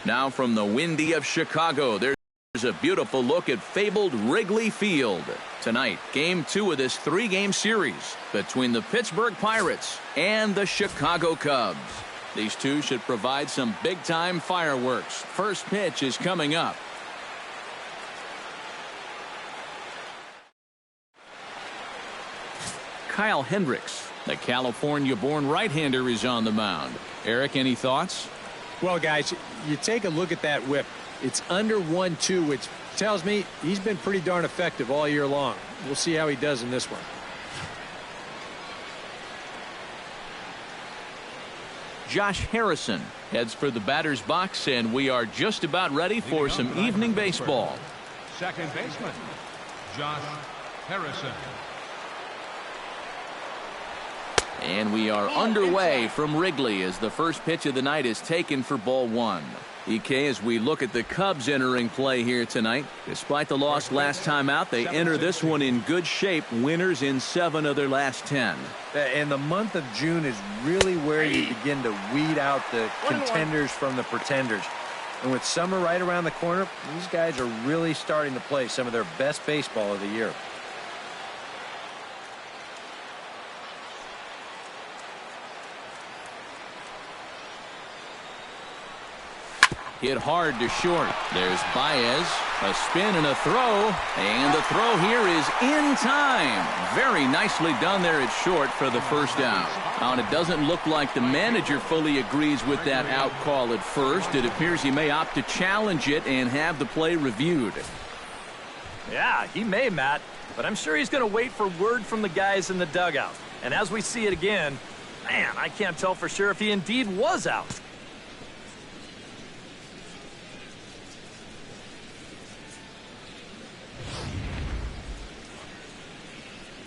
Now from the windy of Chicago, there's a beautiful look at fabled Wrigley Field. Tonight, Game 2 of this 3-game series between the Pittsburgh Pirates and the Chicago Cubs. These two should provide some big-time fireworks. First pitch is coming up. Kyle Hendricks, the California-born right-hander, is on the mound. Eric, any thoughts? Well, guys, you take a look at that whip. It's under 1-2, which tells me he's been pretty darn effective all year long. We'll see how he does in this one. Josh Harrison heads for the batter's box, and we are just about ready for some evening baseball. Second baseman, Josh Harrison. And we are underway from Wrigley as the first pitch of the night is taken for ball one. EK, as we look at the Cubs entering play here tonight, despite the loss last time out, they enter this one in good shape, winners in 7 of their last 10. And the month of June is really where you begin to weed out the contenders from the pretenders. And with summer right around the corner, these guys are really starting to play some of their best baseball of the year. Hit hard to short. There's Baez. A spin and a throw. And the throw here is in time. Very nicely done there at short for the first down. Now, and it doesn't look like the manager fully agrees with that out call at first. It appears he may opt to challenge it and have the play reviewed. Yeah, he may, Matt. But I'm sure he's going to wait for word from the guys in the dugout. And as we see it again, man, I can't tell for sure if he indeed was out.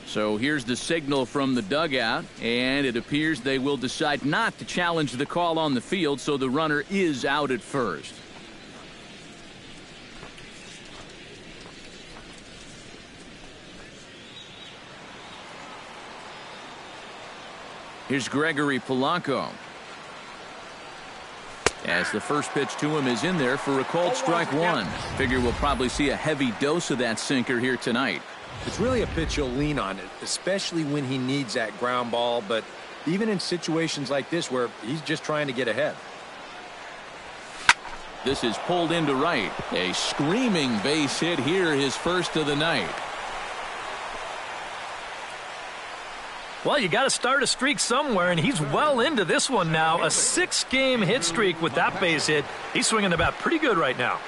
So here's the signal from the dugout, and it appears they will decide not to challenge the call on the field, so the runner is out at first. Here's Gregory Polanco. As the first pitch to him is in there for a called strike one. Figure we'll probably see a heavy dose of that sinker here tonight. It's really a pitch you'll lean on it, especially when he needs that ground ball, but even in situations like this where he's just trying to get ahead. This is pulled into right. A screaming base hit here, his first of the night. Well, you got to start a streak somewhere, and he's well into this one now. A 6-game hit streak with that base hit. He's swinging the bat pretty good right now.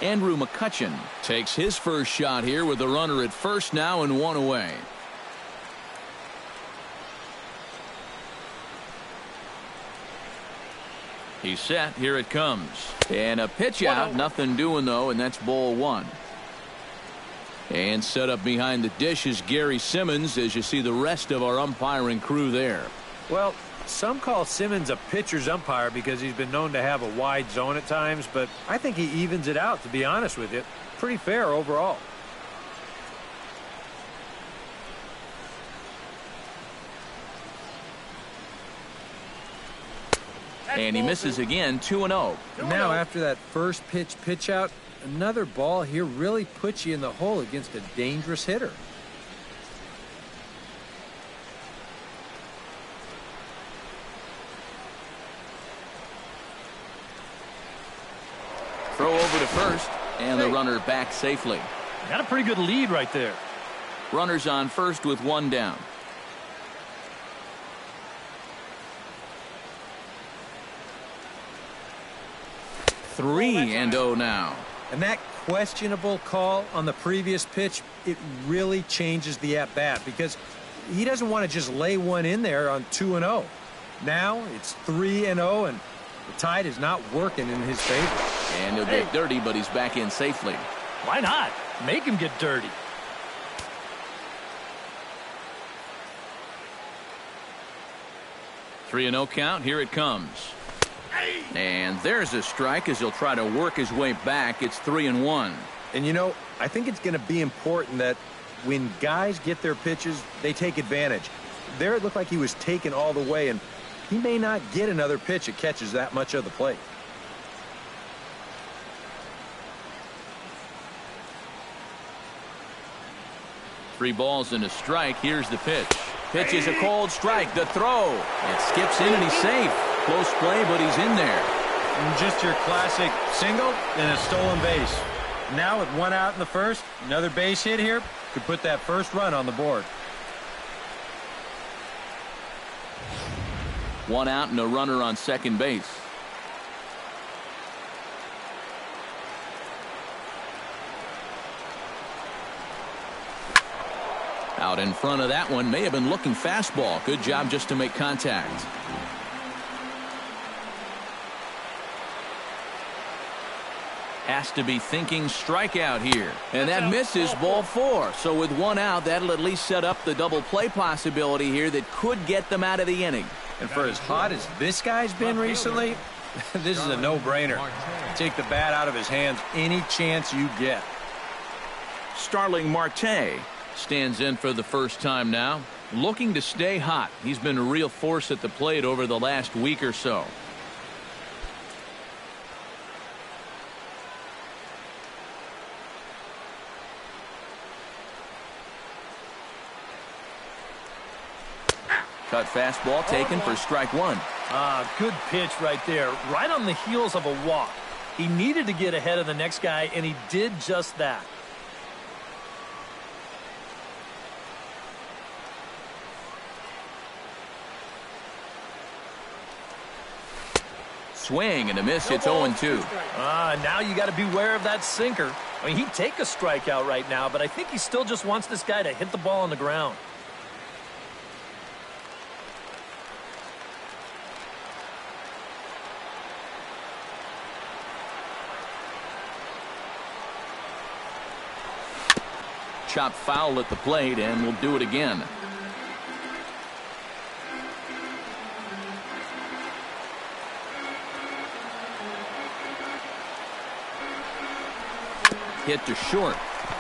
Andrew McCutchen takes his first shot here with the runner at first now and 1 away. He's set. Here it comes. And a pitch out. Nothing doing, though, and that's ball one. And set up behind the dish is Gary Simmons as you see the rest of our umpiring crew there. Well, some call Simmons a pitcher's umpire because he's been known to have a wide zone at times, but I think he evens it out, to be honest with you. Pretty fair overall. And he misses again, 2-0. Now after that first pitch out, another ball here really puts you in the hole against a dangerous hitter. Throw over to first, and the runner back safely. Got a pretty good lead right there. Runners on first with 1 down. Three and 0 now. And that questionable call on the previous pitch, it really changes the at-bat because he doesn't want to just lay one in there on 2-0. Now it's 3-0, and the tide is not working in his favor. And he'll get dirty, but he's back in safely. Why not? Make him get dirty. Three and 0 count. Here it comes. And there's a strike as he'll try to work his way back. It's 3-1. And, you know, I think it's going to be important that when guys get their pitches, they take advantage. There it looked like he was taken all the way, and he may not get another pitch that catches that much of the plate. 3 balls and a strike. Here's the pitch. Pitch is a cold strike. The throw. It skips in and he's safe. Close play, but he's in there. And just your classic single and a stolen base. Now with 1 out in the first, another base hit here could put that first run on the board. 1 out and a runner on second base. Out in front of that one, may have been looking fastball. Good job just to make contact. Has to be thinking strikeout here. And that misses, ball 4. So with 1 out, that'll at least set up the double play possibility here that could get them out of the inning. And for as hot as this guy's been recently, this is a no-brainer. Take the bat out of his hands any chance you get. Starling Marte stands in for the first time now, looking to stay hot. He's been a real force at the plate over the last week or so. Cut fastball taken for strike 1. Good pitch right there, right on the heels of a walk. He needed to get ahead of the next guy, and he did just that. Swing and a miss. It's 0-2. Now you got to beware of that sinker. I mean, he'd take a strikeout right now, but I think he still just wants this guy to hit the ball on the ground. Chop foul at the plate, and we'll do it again. Hit to short.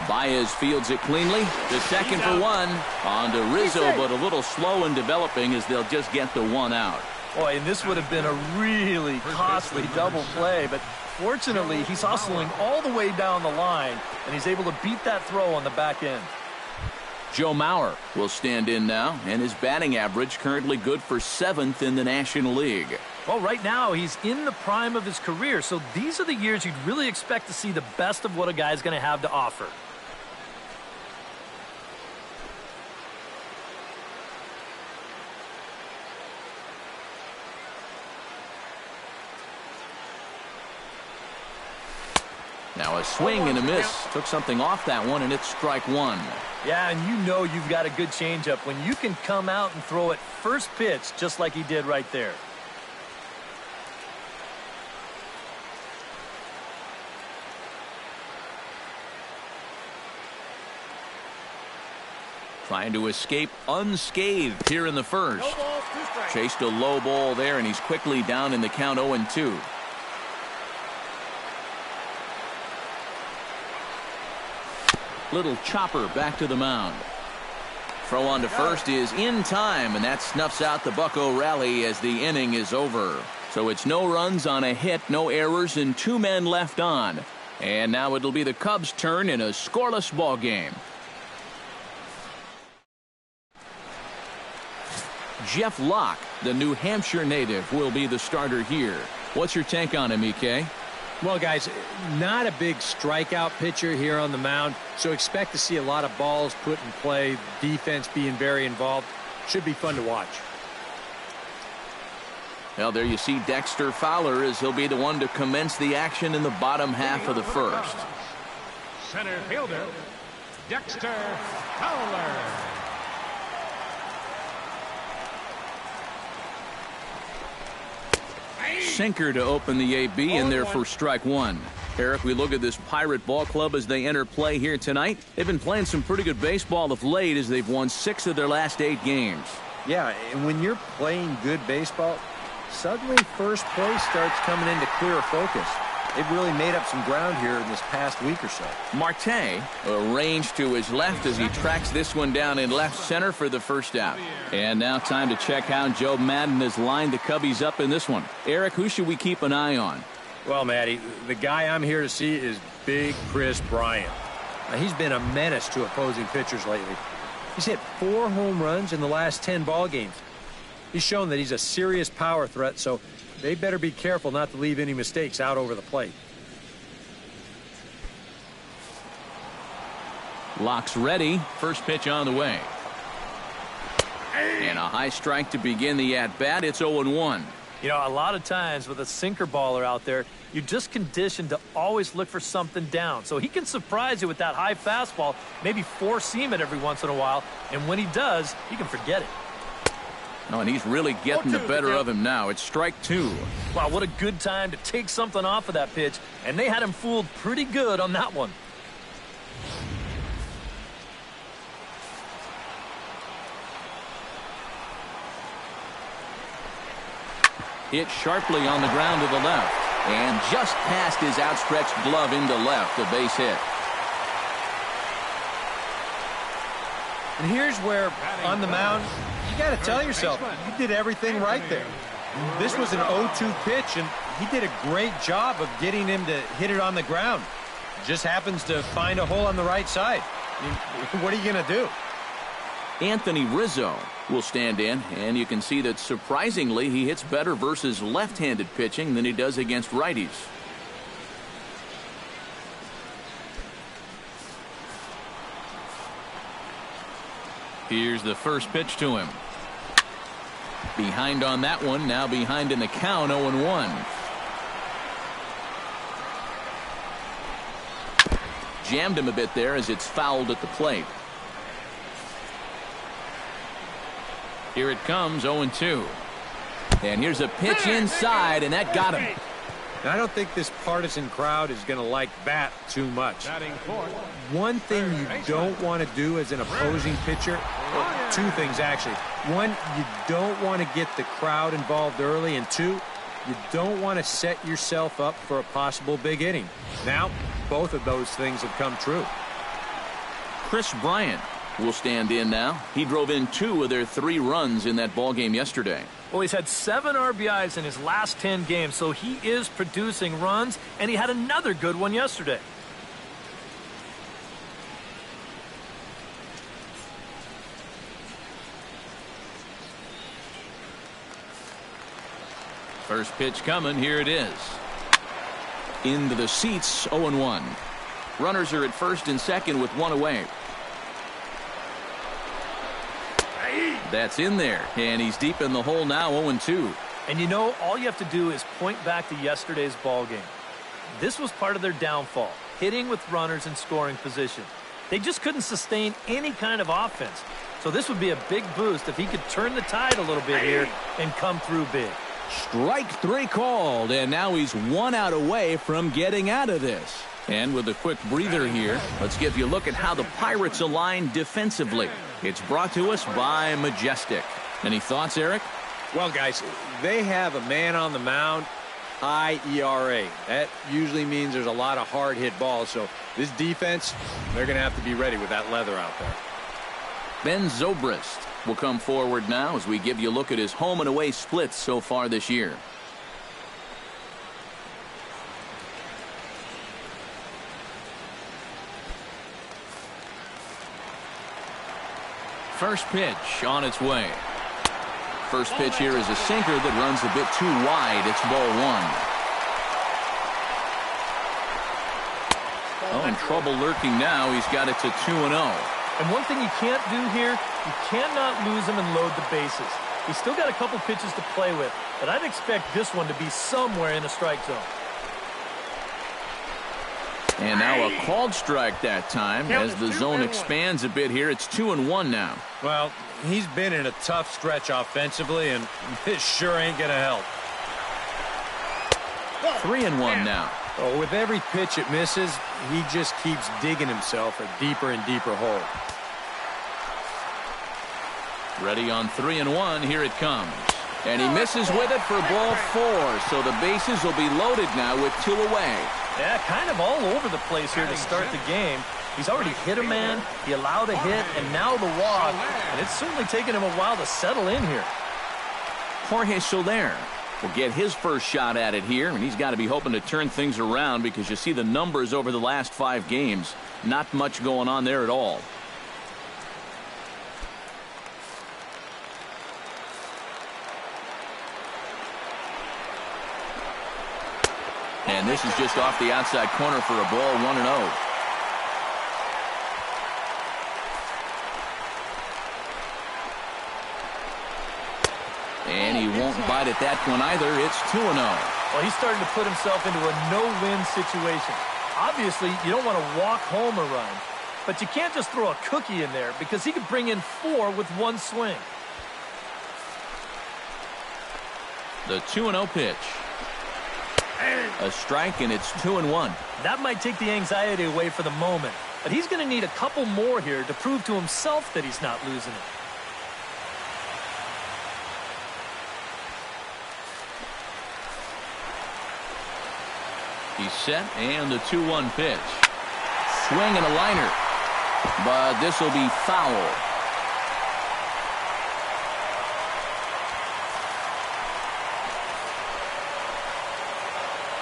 Baez fields it cleanly. To second for 1. On to Rizzo, but a little slow in developing as they'll just get the 1 out. Boy, and this would have been a really costly double play, but fortunately, he's hustling all the way down the line, and he's able to beat that throw on the back end. Joe Mauer will stand in now, and his batting average currently good for 7th in the National League. Well, right now, he's in the prime of his career, so these are the years you'd really expect to see the best of what a guy's going to have to offer. Now a swing and a miss. Took something off that one, and it's strike 1. Yeah, and you know you've got a good changeup when you can come out and throw it first pitch just like he did right there. Trying to escape unscathed here in the first. Chased a low ball there, and he's quickly down in the count 0-2. Little chopper back to the mound. Throw on to first is in time, and that snuffs out the Bucco rally as the inning is over. So it's no runs on a hit, no errors, and 2 men left on. And now it'll be the Cubs' turn in a scoreless ball game. Jeff Locke, the New Hampshire native, will be the starter here. What's your take on him, EK? Well, guys, not a big strikeout pitcher here on the mound, so expect to see a lot of balls put in play, defense being very involved. Should be fun to watch. Well, there you see Dexter Fowler as he'll be the one to commence the action in the bottom half of the first. Center fielder, Dexter Fowler. Sinker to open the AB in there for strike 1. Eric, we look at this Pirate ball club as they enter play here tonight. They've been playing some pretty good baseball of late as they've won 6 of their last 8 games. Yeah, and when you're playing good baseball, suddenly first place starts coming into clearer focus. They've really made up some ground here in this past week or so. Marte arranged to his left as he tracks this one down in left center for the first out. And now time to check how Joe Madden has lined the Cubbies up in this one. Eric, who should we keep an eye on? Well, Matty, the guy I'm here to see is Big Chris Bryant. He's been a menace to opposing pitchers lately. He's hit 4 home runs in the last 10 ball games. He's shown that he's a serious power threat, so they better be careful not to leave any mistakes out over the plate. Locks ready. First pitch on the way. And a high strike to begin the at-bat. It's 0-1. You know, a lot of times with a sinker baller out there, you're just conditioned to always look for something down. So he can surprise you with that high fastball, maybe four-seam it every once in a while, and when he does, you can forget it. Oh, and he's really getting the better of him now. It's strike 2. Wow, what a good time to take something off of that pitch, and they had him fooled pretty good on that one. Hit sharply on the ground to the left. And just past his outstretched glove into left, a base hit. And here's where, on the mound, you got to tell yourself, you did everything right there. This was an 0-2 pitch, and he did a great job of getting him to hit it on the ground. Just happens to find a hole on the right side. I mean, what are you going to do? Anthony Rizzo will stand in, and you can see that surprisingly he hits better versus left-handed pitching than he does against righties. Here's the first pitch to him. Behind on that one, now behind in the count, 0-1. Jammed him a bit there as it's fouled at the plate. Here it comes, 0-2. And here's a pitch inside, and that got him. Now, I don't think this partisan crowd is going to like Bat too much. One thing you don't want to do as an opposing pitcher, well, 2 things actually. 1, you don't want to get the crowd involved early, and 2, you don't want to set yourself up for a possible big inning. Now, both of those things have come true. Chris Bryant will stand in now. He drove in 2 of their 3 runs in that ball game yesterday. Well, he's had 7 RBIs in his last 10 games, so he is producing runs, and he had another good one yesterday. First pitch coming. Here it is. Into the seats, 0-1. Runners are at first and second with 1 away. That's in there, and he's deep in the hole now, 0-2. And you know, all you have to do is point back to yesterday's ball game. This was part of their downfall, hitting with runners in scoring position. They just couldn't sustain any kind of offense. So this would be a big boost if he could turn the tide a little bit here and come through big. Strike 3 called, and now he's 1 out away from getting out of this. And with a quick breather here, let's give you a look at how the Pirates align defensively. It's brought to us by Majestic. Any thoughts, Eric? Well, guys, they have a man on the mound, high ERA. That usually means there's a lot of hard-hit balls, so this defense, they're going to have to be ready with that leather out there. Ben Zobrist will come forward now as we give you a look at his home and away splits so far this year. First pitch on its way. First pitch here is a sinker that runs a bit too wide. It's ball 1. Oh, and trouble lurking now. He's got it to 2-0. And one thing you can't do here, you cannot lose him and load the bases. He's still got a couple pitches to play with, but I'd expect this one to be somewhere in the strike zone. And now a called strike that time as the zone expands a bit here. It's 2-1 now. Well, he's been in a tough stretch offensively, and this sure ain't going to help. 3-1 now. Oh, with every pitch it misses, he just keeps digging himself a deeper and deeper hole. Ready on 3-1. Here it comes. And he misses with it for ball 4. So the bases will be loaded now with 2 away. Yeah, kind of all over the place here to start the game. He's already hit a man, he allowed a hit, and now the walk. And it's certainly taken him a while to settle in here. Jorge Soler will get his first shot at it here, and he's got to be hoping to turn things around because you see the numbers over the last 5 games. Not much going on there at all. And this is just off the outside corner for a ball, 1-0. And he won't bite at that one either. It's 2-0. Well, he's starting to put himself into a no-win situation. Obviously, you don't want to walk home a run, but you can't just throw a cookie in there because he could bring in 4 with one swing. The 2-0 pitch. A strike, and it's 2-1. That might take the anxiety away for the moment, but he's going to need a couple more here to prove to himself that he's not losing it. He's set, and the 2-1 pitch. Swing and a liner, but this will be foul.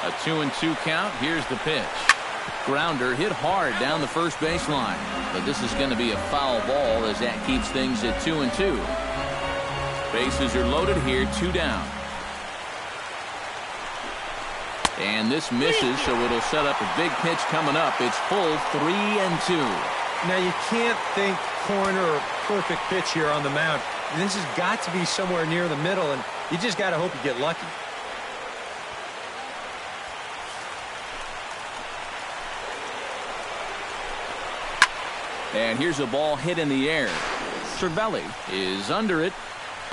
A 2-2 count. Here's the pitch. Grounder hit hard down the first baseline, but this is going to be a foul ball as that keeps things at 2-2. Bases are loaded here, 2 down. And this misses, so it'll set up a big pitch coming up. It's full, 3-2. Now, you can't think corner or perfect pitch here on the mound. This has got to be somewhere near the middle, and you just got to hope you get lucky. And here's a ball hit in the air. Cervelli is under it.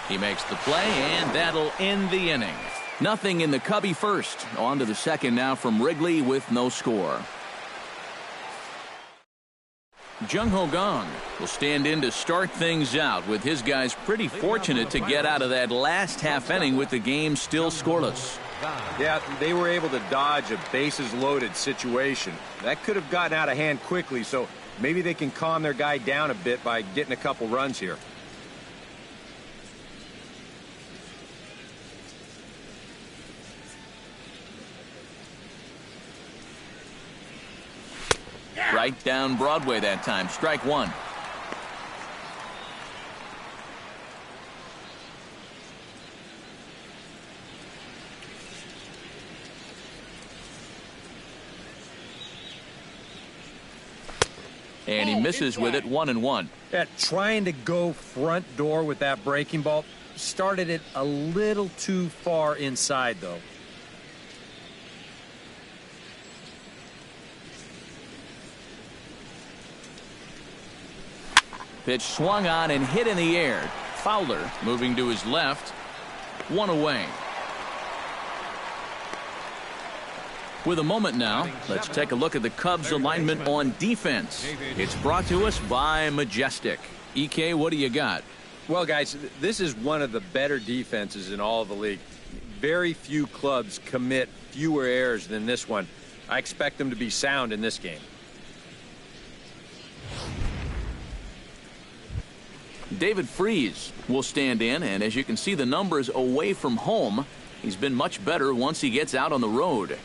He makes the play, and that'll end the inning. Nothing in the Cubby first. On to the second now from Wrigley with no score. Jung Ho Gong will stand in to start things out, with his guys pretty fortunate to get out of that last half inning with the game still scoreless. Yeah, they were able to dodge a bases-loaded situation. That could have gotten out of hand quickly, so maybe they can calm their guy down a bit by getting a couple runs here. Right down Broadway that time. Strike 1. And he misses with it, 1-1. Yeah, trying to go front door with that breaking ball started it a little too far inside, though. Pitch swung on and hit in the air. Fowler moving to his left. 1 away. With a moment now, let's take a look at the Cubs alignment on defense. It's brought to us by Majestic. EK, what do you got? Well, guys, this is one of the better defenses in all of the league. Very few clubs commit fewer errors than this one. I expect them to be sound in this game. David Freese will stand in, and as you can see the numbers away from home, he's been much better once he gets out on the road.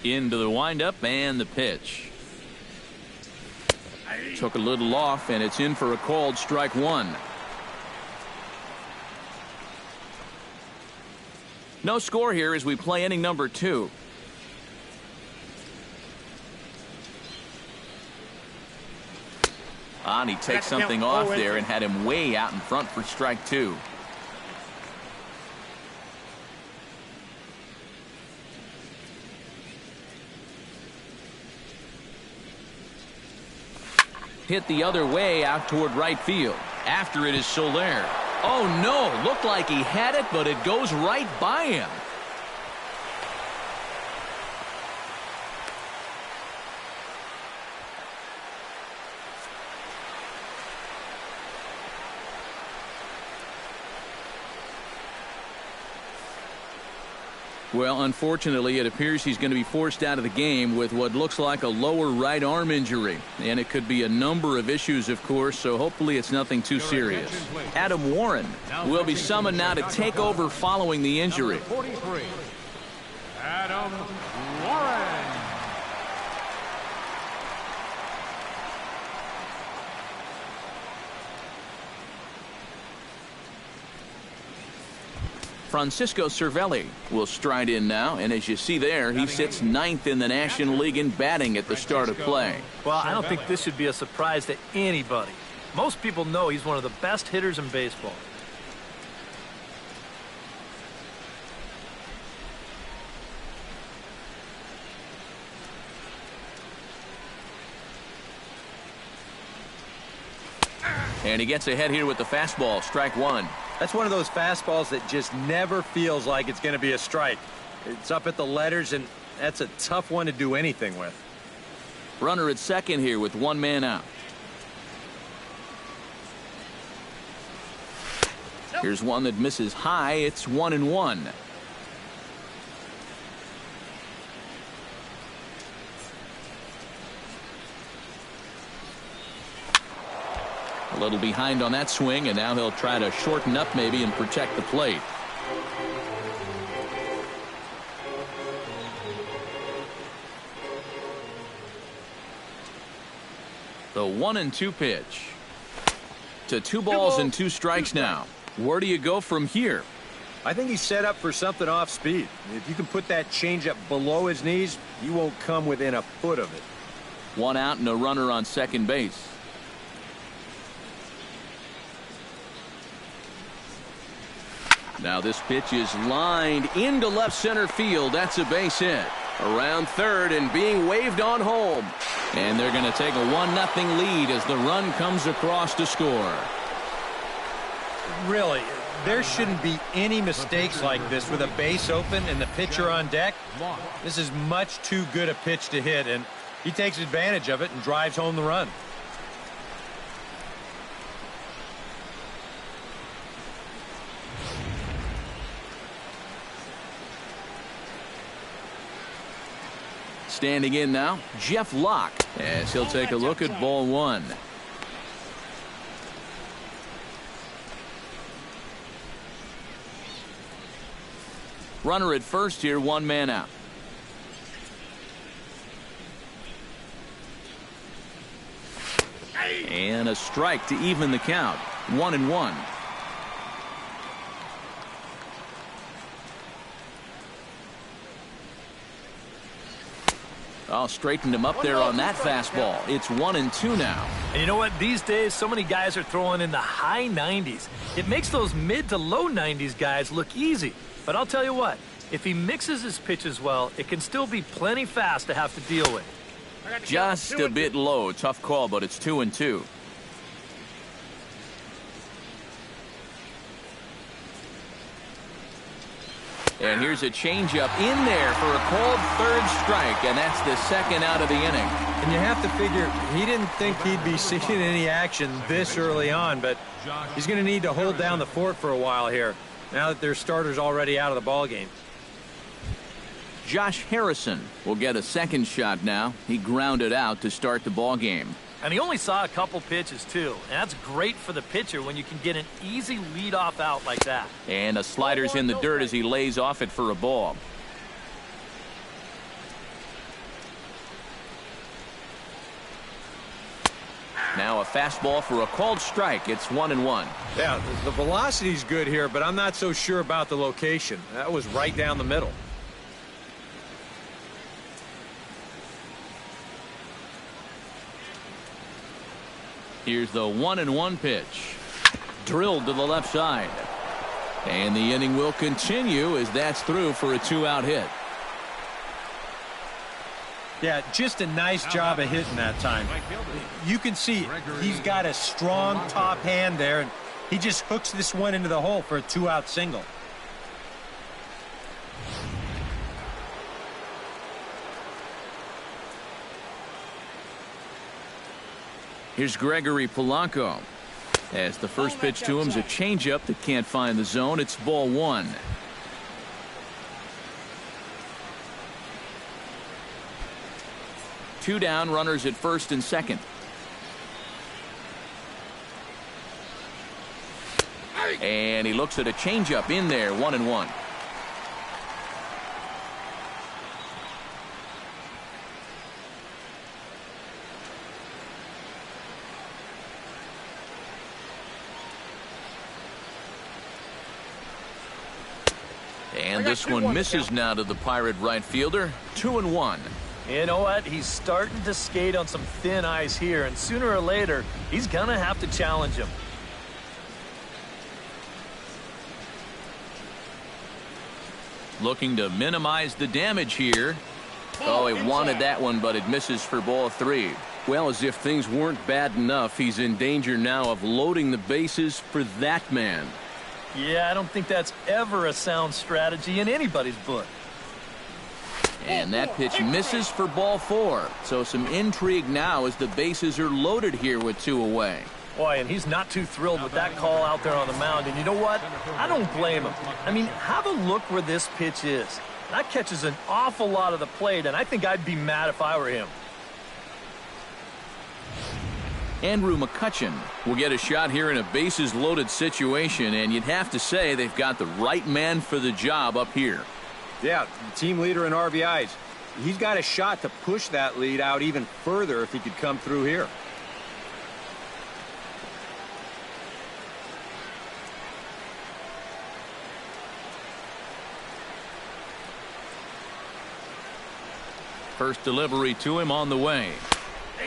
Into the windup and the pitch. Took a little off, and it's in for a called strike 1. No score here as we play inning number 2. And he takes something off there and had him way out in front for strike 2. Hit the other way out toward right field. After it is Soler. Oh, no. Looked like he had it, but it goes right by him. Well, unfortunately, it appears he's going to be forced out of the game with what looks like a lower right arm injury. And it could be a number of issues, of course, so hopefully it's nothing too serious. Adam Warren will be summoned now to take over following the injury. Number 43, Adam Warren. Francisco Cervelli will stride in now, and as you see there, he sits 9th in the National League in batting at the start of play. Well, I don't think this should be a surprise to anybody. Most people know he's one of the best hitters in baseball. And he gets ahead here with the fastball, strike one. That's one of those fastballs that just never feels like it's going to be a strike. It's up at the letters, and that's a tough one to do anything with. Runner at second here with one man out. Here's one that misses high. It's 1-1. A little behind on that swing, and now he'll try to shorten up maybe and protect the plate. The 1-2 pitch. To 2 balls and 2 strikes now. Where do you go from here? I think he's set up for something off speed. If you can put that changeup below his knees, you won't come within a foot of it. 1 out and a runner on second base. Now this pitch is lined into left center field. That's a base hit. Around third and being waved on home. And they're going to take a 1-0 lead as the run comes across to score. Really, there shouldn't be any mistakes like this with a base open and the pitcher on deck. This is much too good a pitch to hit, and he takes advantage of it and drives home the run. Standing in now, Jeff Locke, as he'll take a look at ball one. Runner at first here, 1 man out. And a strike to even the count. 1-1. Oh, straightened him up there on that fastball. It's 1-2 now. And you know what? These days, so many guys are throwing in the high 90s. It makes those mid to low 90s guys look easy. But I'll tell you what, if he mixes his pitches well, it can still be plenty fast to have to deal with. Just a bit low. Tough call, but it's 2-2. And here's a changeup in there for a called third strike, and that's the second out of the inning. And you have to figure he didn't think he'd be seeing any action this early on, but he's going to need to hold down the fort for a while here, now that their starter's already out of the ballgame. Josh Harrison will get a second shot now. He grounded out to start the ballgame. And he only saw a couple pitches, too. And that's great for the pitcher when you can get an easy leadoff out like that. And a slider's in the dirt as he lays off it for a ball. Now a fastball for a called strike. It's 1-1. Yeah, the velocity's good here, but I'm not so sure about the location. That was right down the middle. Here's the 1-1 pitch. Drilled to the left side. And the inning will continue as that's through for a 2-out hit. Yeah, just a nice job of hitting that time. You can see he's got a strong top hand there, and he just hooks this one into the hole for a 2-out single. Here's Gregory Polanco. As the first pitch to him is a changeup that can't find the zone. It's ball one. 2 down, runners at first and second. And he looks at a changeup in there, 1-1. And this one misses now to the Pirate right fielder. 2-1. You know what? He's starting to skate on some thin ice here, and sooner or later, he's going to have to challenge him. Looking to minimize the damage here. Oh, he wanted that one, but it misses for ball 3. Well, as if things weren't bad enough, he's in danger now of loading the bases for that man. Yeah, I don't think that's ever a sound strategy in anybody's book. And that pitch misses for ball 4. So some intrigue now as the bases are loaded here with 2 away. Boy, and he's not too thrilled with that call out there on the mound. And you know what? I don't blame him. I mean, have a look where this pitch is. That catches an awful lot of the plate, and I think I'd be mad if I were him. Andrew McCutchen will get a shot here in a bases-loaded situation, and you'd have to say they've got the right man for the job up here. Yeah, team leader in RBIs. He's got a shot to push that lead out even further if he could come through here. First delivery to him on the way.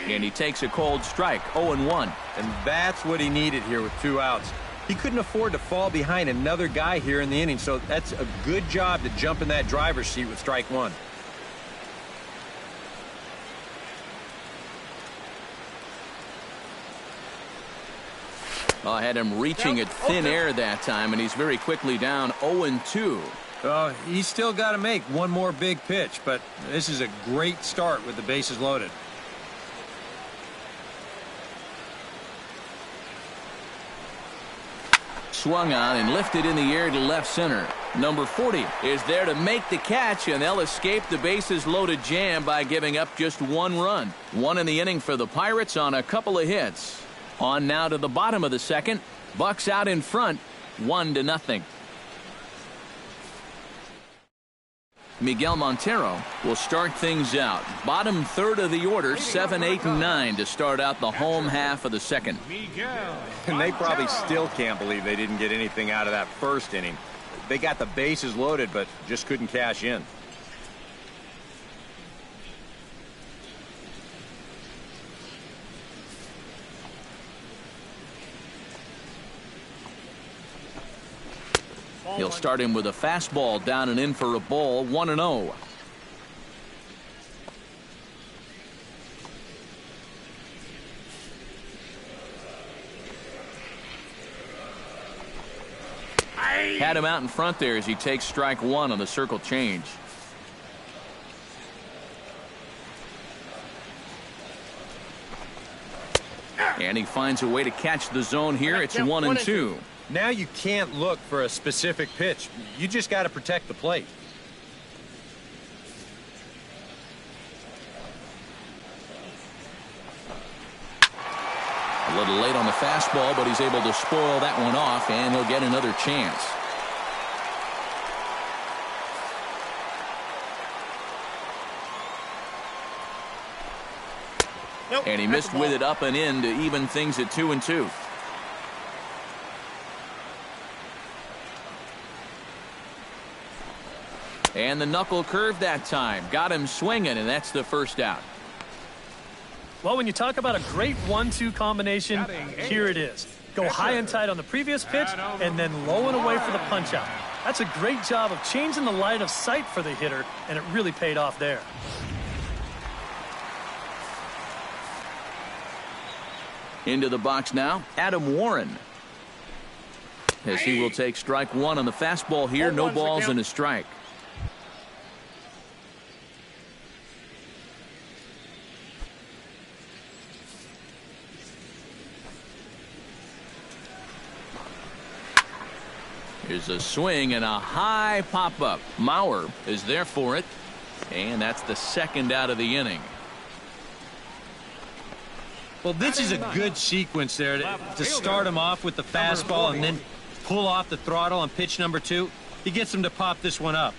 And he takes a cold strike, 0-1. And that's what he needed here with 2 outs. He couldn't afford to fall behind another guy here in the inning, so that's a good job to jump in that driver's seat with strike 1. I had him reaching at thin air that time, and he's very quickly down 0-2. He's still got to make one more big pitch, but this is a great start with the bases loaded. Swung on and lifted in the air to left center. Number 40 is there to make the catch, and they'll escape the bases loaded jam by giving up just 1 run. 1 in the inning for the Pirates on a couple of hits. On now to the bottom of the second. Bucks out in front, 1-0. Miguel Montero will start things out. Bottom third of the order, 7, 8, and 9 to start out the home half of the second. And they probably still can't believe they didn't get anything out of that first inning. They got the bases loaded, but just couldn't cash in. He'll start him with a fastball down and in for a ball, 1-0. Had him out in front there as he takes strike 1 on the circle change. And he finds a way to catch the zone here. It's 1-2. Now you can't look for a specific pitch. You just got to protect the plate. A little late on the fastball, but he's able to spoil that one off, and he'll get another chance. And he missed with it up and in to even things at 2-2. And the knuckle curve that time. Got him swinging, and that's the first out. Well, when you talk about a great 1-2 combination, here it is. Go high and tight on the previous pitch, and then low and away for the punch-out. That's a great job of changing the line of sight for the hitter, and it really paid off there. Into the box now, Adam Warren. As he will take strike 1 on the fastball here. No balls and a strike. Here's a swing and a high pop-up. Mauer is there for it. And that's the second out of the inning. Well, this is a good sequence there to start him off with the fastball and then pull off the throttle on pitch number 2. He gets him to pop this one up.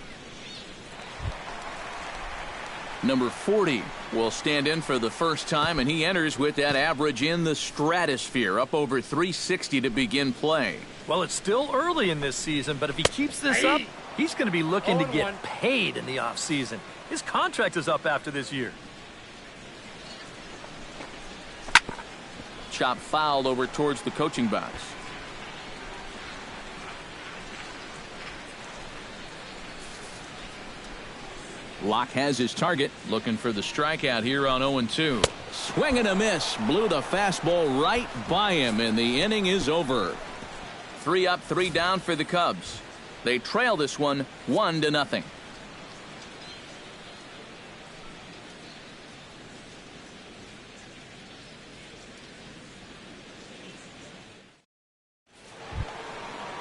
Number 40 will stand in for the first time, and he enters with that average in the stratosphere, up over 360 to begin play. Well, it's still early in this season, but if he keeps this up, he's going to be looking to get paid in the offseason. His contract is up after this year. Chop fouled over towards the coaching box. Locke has his target, looking for the strikeout here on 0-2. Swing and a miss, blew the fastball right by him, and the inning is over. 3 up, 3 down for the Cubs. They trail this one 1-0.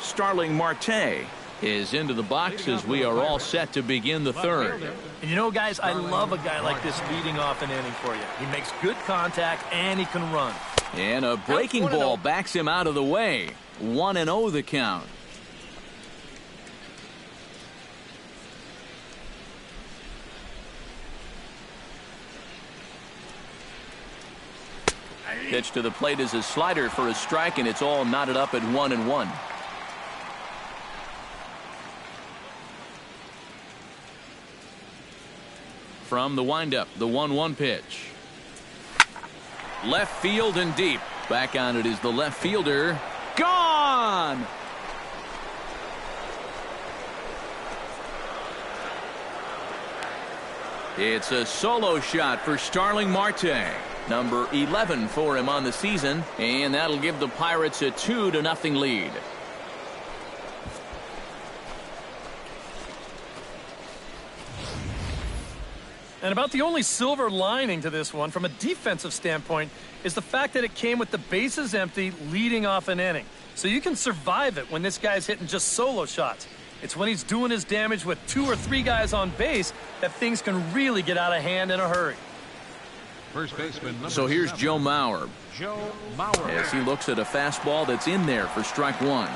Starling Marte is into the box as we are all set to begin the third. And you know, guys, I love a guy like this leading off an inning for you. He makes good contact and he can run. And a breaking ball backs him out of the way. 1-0 the count. Pitch to the plate is a slider for a strike, and it's all knotted up at 1-1. From the windup, the 1-1 pitch. Left field and deep. Back on it is the left fielder. Gone! It's a solo shot for Starling Marte. Number 11 for him on the season, and that'll give the Pirates a 2-0 lead. And about the only silver lining to this one from a defensive standpoint is the fact that it came with the bases empty leading off an inning. So you can survive it when this guy's hitting just solo shots. It's when he's doing his damage with 2 or 3 guys on base that things can really get out of hand in a hurry. First baseman. So here's Joe Mauer. Joe Mauer. As he looks at a fastball that's in there for strike 1.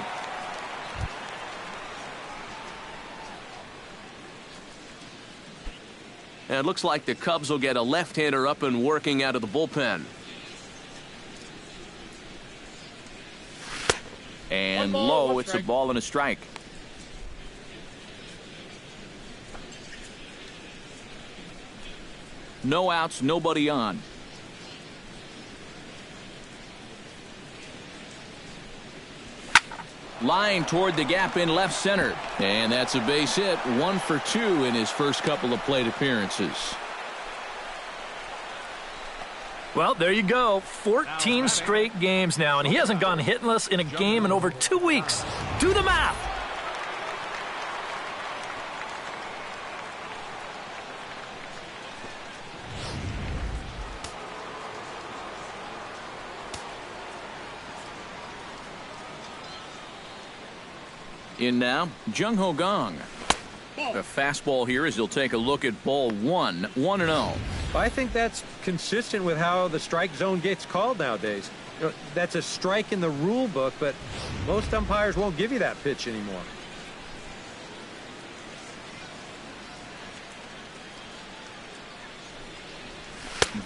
And it looks like the Cubs will get a left-hander up and working out of the bullpen. And low, it's a ball and a strike. No outs, nobody on. Line toward the gap in left center. And that's a base hit. 1 for 2 in his first couple of plate appearances. Well, there you go. 14 straight games now, and he hasn't gone hitless in a game in over 2 weeks. Do the math. In now, Jung Ho Gong. A fastball here as he'll take a look at ball 1, 1-0. I think that's consistent with how the strike zone gets called nowadays. You know, that's a strike in the rule book, but most umpires won't give you that pitch anymore.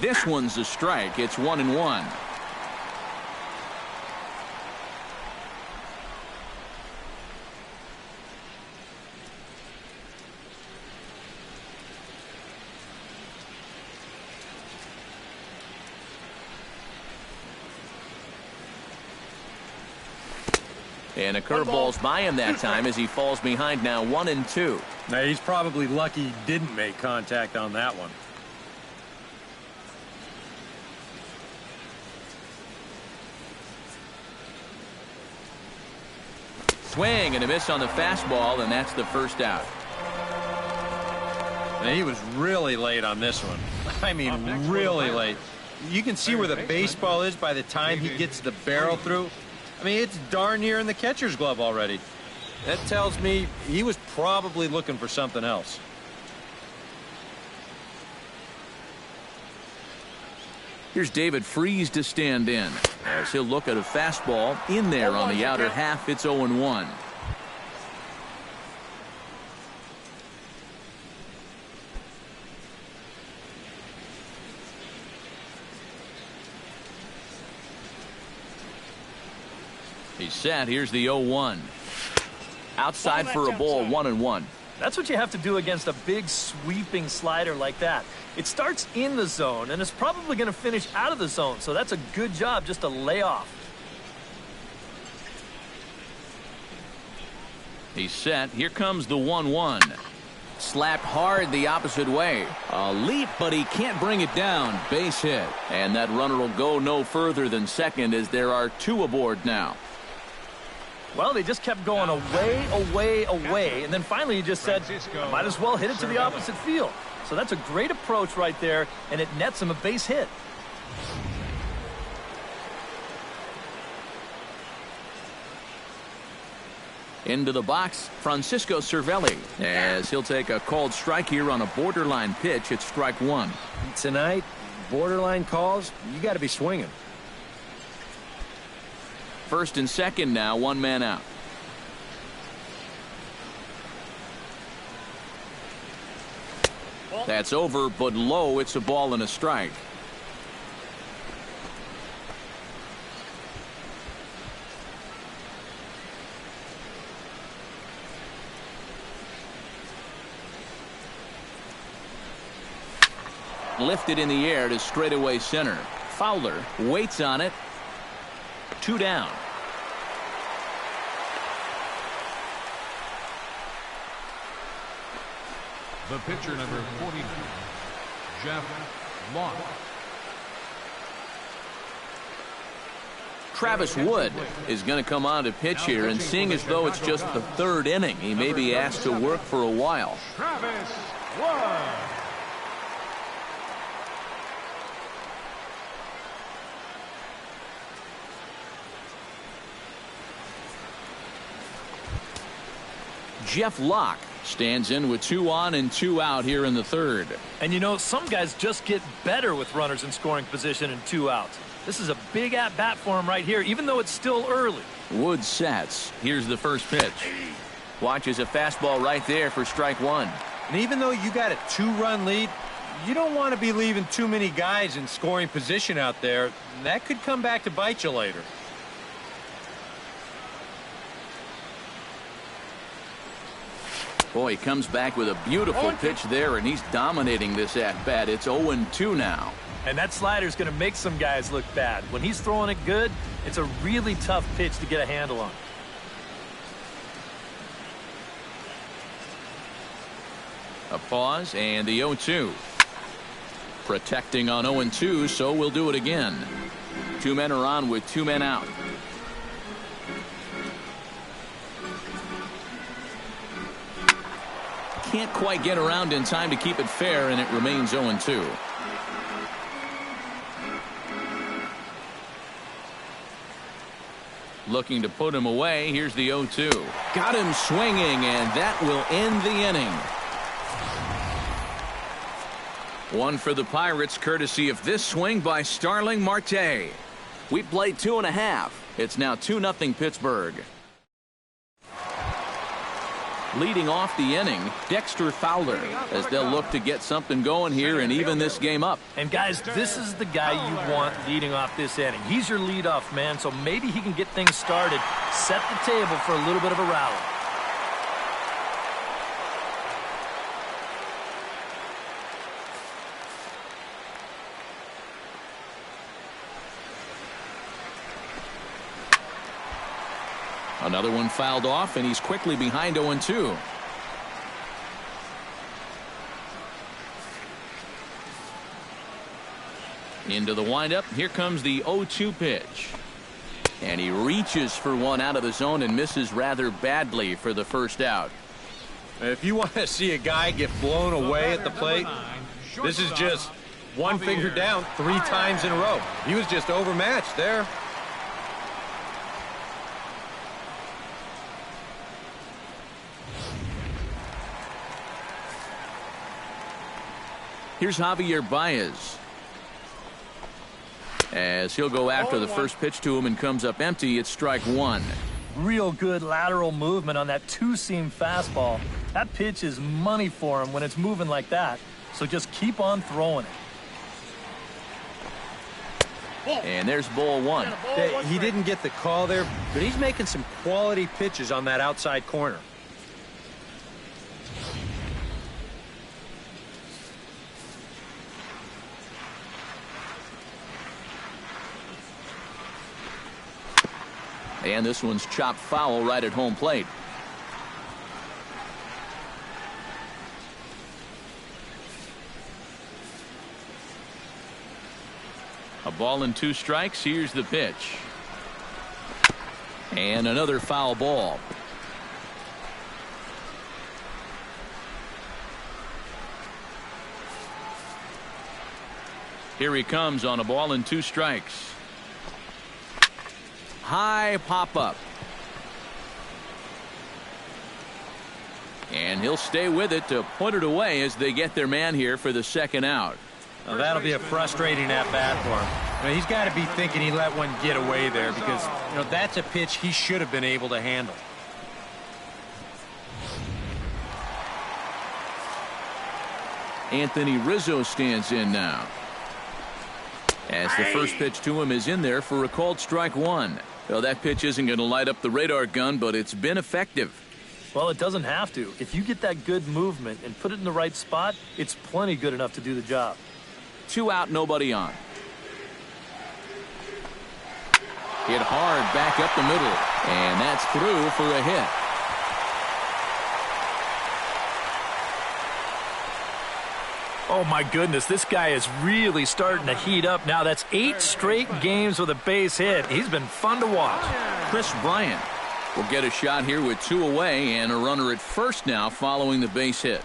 This one's a strike. It's 1-1. And a curveball's by him that time as he falls behind now 1-2. Now, he's probably lucky he didn't make contact on that one. Swing and a miss on the fastball, and that's the first out. Now, he was really late on this one. I mean, really late. You can see where the baseball is by the time he gets the barrel through. I mean, it's darn near in the catcher's glove already. That tells me he was probably looking for something else. Here's David Freese to stand in, as he'll look at a fastball in there on the outer half. It's 0-1. He's set. Here's the 0-1. Outside for a ball, 1-1. That's what you have to do against a big sweeping slider like that. It starts in the zone, and it's probably going to finish out of the zone, so that's a good job just to lay off. He's set. Here comes the 1-1. Slapped hard the opposite way. A leap, but he can't bring it down. Base hit. And that runner will go no further than second, as there are 2 aboard now. Well, they just kept going away, away, away, and then finally he just said, I might as well hit it to the opposite field. So that's a great approach right there, and it nets him a base hit. Into the box, Francisco Cervelli, as he'll take a called strike here on a borderline pitch. It's strike 1. Tonight, borderline calls, you got to be swinging. First and second now, 1 man out. That's over, but low. It's a ball and a strike. Lifted in the air to straightaway center. Fowler waits on it. 2 down. The pitcher, number 42, Jeff Locke. Travis Wood is going to come on to pitch here, and seeing as though it's just the 3rd inning, he may be asked to work for a while. Travis Wood. Jeff Locke stands in with 2 on and 2 out here in the 3rd. And you know, some guys just get better with runners in scoring position and 2 outs. This is a big at-bat for him right here, even though it's still early. Wood sets. Here's the first pitch. Watches a fastball right there for strike 1. And even though you got a 2-run lead, you don't want to be leaving too many guys in scoring position out there. That could come back to bite you later. Boy, he comes back with a beautiful pitch there, and he's dominating this at-bat. It's 0-2 now. And that slider's going to make some guys look bad. When he's throwing it good, it's a really tough pitch to get a handle on. A pause, and the 0-2. Protecting on 0-2, so we'll do it again. 2 men are on with 2 men out. Can't quite get around in time to keep it fair, and it remains 0-2. Looking to put him away. Here's the 0-2. Got him swinging, and that will end the inning. 1 for the Pirates, courtesy of this swing by Starling Marte. We played 2.5. It's now 2-0 Pittsburgh. Leading off the inning, Dexter Fowler, as they'll look to get something going here and even this game up. And guys, this is the guy you want leading off this inning. He's your leadoff man, so maybe he can get things started, set the table for a little bit of a rally. Another one fouled off, and he's quickly behind 0-2. Into the windup. Here comes the 0-2 pitch. And he reaches for one out of the zone and misses rather badly for the first out. If you want to see a guy get blown away at the plate, this is just one finger down 3 times in a row. He was just overmatched there. Here's Javier Baez. As he'll go after the first pitch to him and comes up empty. It's strike one. Real good lateral movement on that two-seam fastball. That pitch is money for him when it's moving like that. So just keep on throwing it. And there's ball one. He didn't get the call there, but he's making some quality pitches on that outside corner. And this one's chopped foul right at home plate. A ball and 2 strikes. Here's the pitch. And another foul ball. Here he comes on a ball and 2 strikes. High pop up. And he'll stay with it to put it away as they get their man here for the second out. Now that'll be a frustrating at-bat for him. I mean, he's got to be thinking he let one get away there because, that's a pitch he should have been able to handle. Anthony Rizzo stands in now. As the first pitch to him is in there for a called strike one. Well, that pitch isn't going to light up the radar gun, but it's been effective. Well, it doesn't have to. If you get that good movement and put it in the right spot, it's plenty good enough to do the job. 2 out, nobody on. Hit hard back up the middle, and that's through for a hit. Oh, my goodness, this guy is really starting to heat up now. That's 8 straight games with a base hit. He's been fun to watch. Chris Bryant will get a shot here with 2 away and a runner at first now following the base hit.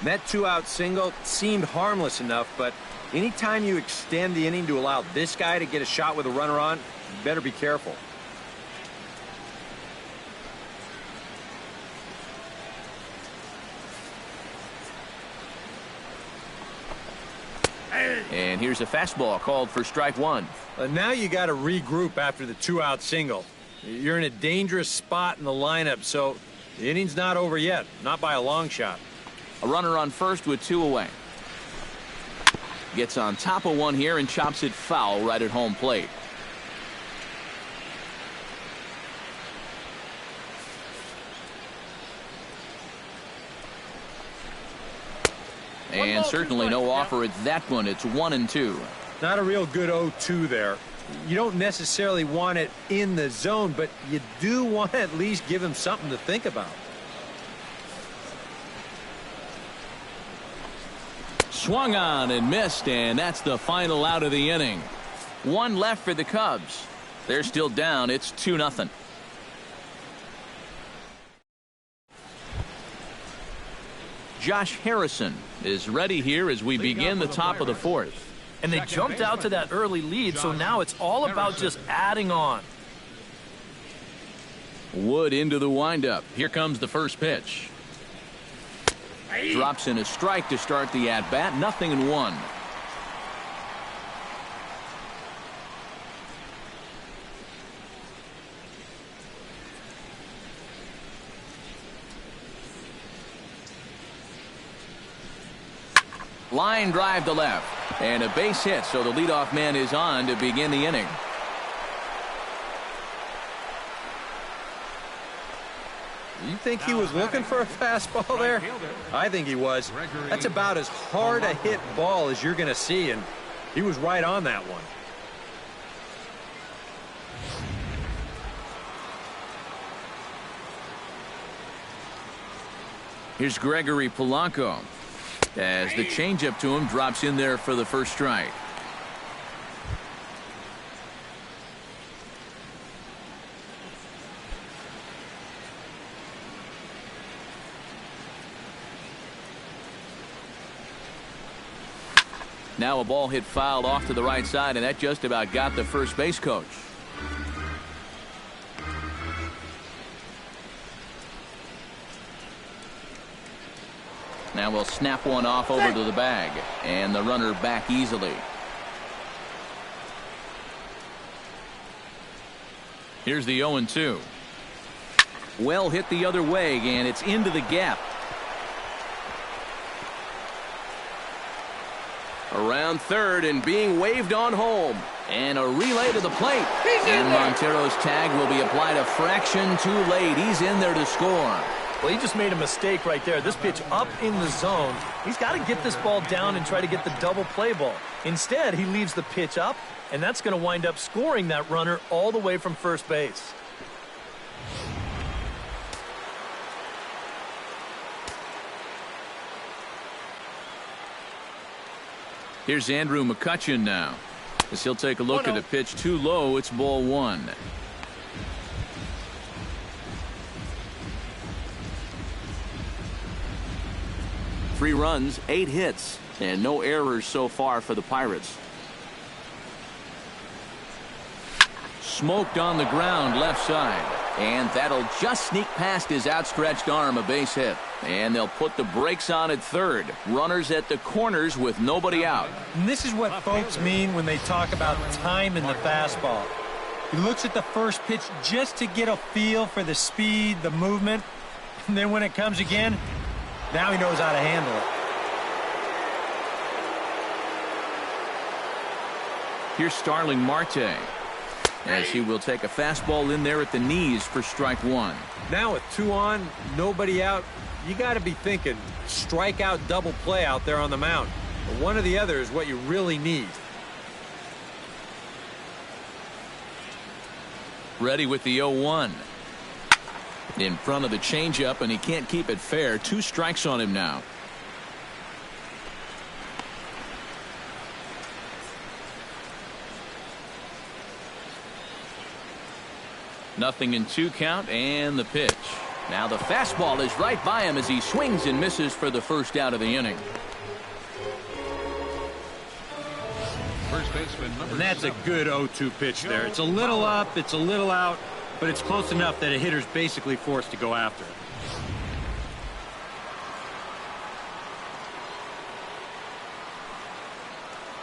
That 2-out single seemed harmless enough, but anytime you extend the inning to allow this guy to get a shot with a runner on, you better be careful. And here's a fastball called for strike one. Now you got to regroup after the 2-out single. You're in a dangerous spot in the lineup, so the inning's not over yet, not by a long shot. A runner on first with 2 away. Gets on top of one here and chops it foul right at home plate. And certainly no offer at that one. It's 1-2. Not a real good 0-2 there. You don't necessarily want it in the zone, but you do want to at least give him something to think about. Swung on and missed, and that's the final out of the inning. 1 left for the Cubs. They're still down. It's 2-0. Josh Harrison is ready here as we begin the top of the 4th. And they jumped out to that early lead, so now it's all about just adding on. Wood into the windup. Here comes the first pitch. Drops in a strike to start the at-bat. 0-1. Line drive to left. And a base hit, so the leadoff man is on to begin the inning. You think he was looking for a fastball there? I think he was. That's about as hard a hit ball as you're going to see, and he was right on that one. Here's Gregory Polanco as the changeup to him drops in there for the first strike. Now a ball hit fouled off to the right side, and that just about got the first base coach. Now we'll snap one off over to the bag, and the runner back easily. Here's the 0-2. Well hit the other way, and it's into the gap. Around third and being waved on home. And a relay to the plate. And Montero's tag will be applied a fraction too late. He's in there to score. Well, he just made a mistake right there. This pitch up in the zone. He's got to get this ball down and try to get the double play ball. Instead, he leaves the pitch up, and that's going to wind up scoring that runner all the way from first base. Here's Andrew McCutchen now. As he'll take a look at a pitch too low, it's ball 1. Three runs, 8 hits, and no errors so far for the Pirates. Smoked on the ground left side. And that'll just sneak past his outstretched arm, a base hit. And they'll put the brakes on at third. Runners at the corners with nobody out. And this is what folks mean when they talk about time in the fastball. He looks at the first pitch just to get a feel for the speed, the movement. And then when it comes again, now he knows how to handle it. Here's Starling Marte, as he will take a fastball in there at the knees for strike 1. Now with 2 on, nobody out, you got to be thinking strikeout double play out there on the mound. But one or the other is what you really need. Ready with the 0-1. In front of the changeup, and he can't keep it fair. 2 strikes on him now. Nothing in 2 count, and the pitch. Now the fastball is right by him as he swings and misses for the first out of the inning. First baseman number And that's 7. a good 0-2 pitch there. It's a little up, it's a little out, but it's close enough that a hitter's basically forced to go after it.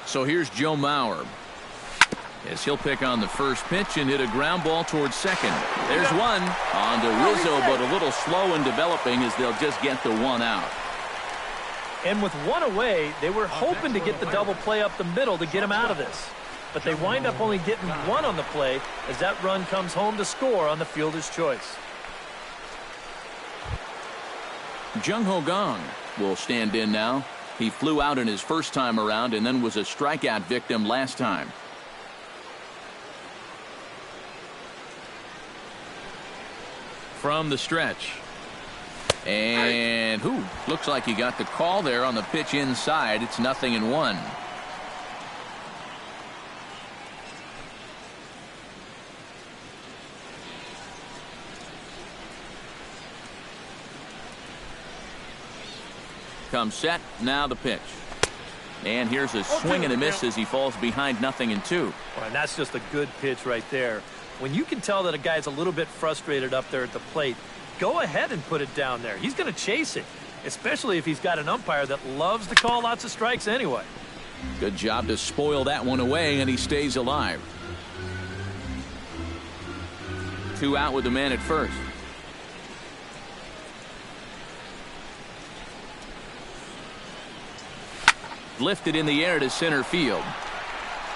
So here's Joe Mauer, as he'll pick on the first pitch and hit a ground ball towards second. There's one on to Rizzo, but a little slow in developing as they'll just get the 1 out. And with 1 away, they were hoping to get the double play up the middle to get him out of this. But they wind up only getting 1 on the play as that run comes home to score on the fielder's choice. Jung Ho Gong will stand in now. He flew out in his first time around and then was a strikeout victim last time. From the stretch. And looks like he got the call there on the pitch inside. It's 0-1. Comes set. Now the pitch. And here's a swing and a miss as he falls behind 0-2. Well, and that's just a good pitch right there. When you can tell that a guy's a little bit frustrated up there at the plate, go ahead and put it down there. He's going to chase it, especially if he's got an umpire that loves to call lots of strikes anyway. Good job to spoil that one away, and he stays alive. 2 out with the man at first. Lifted in the air to center field.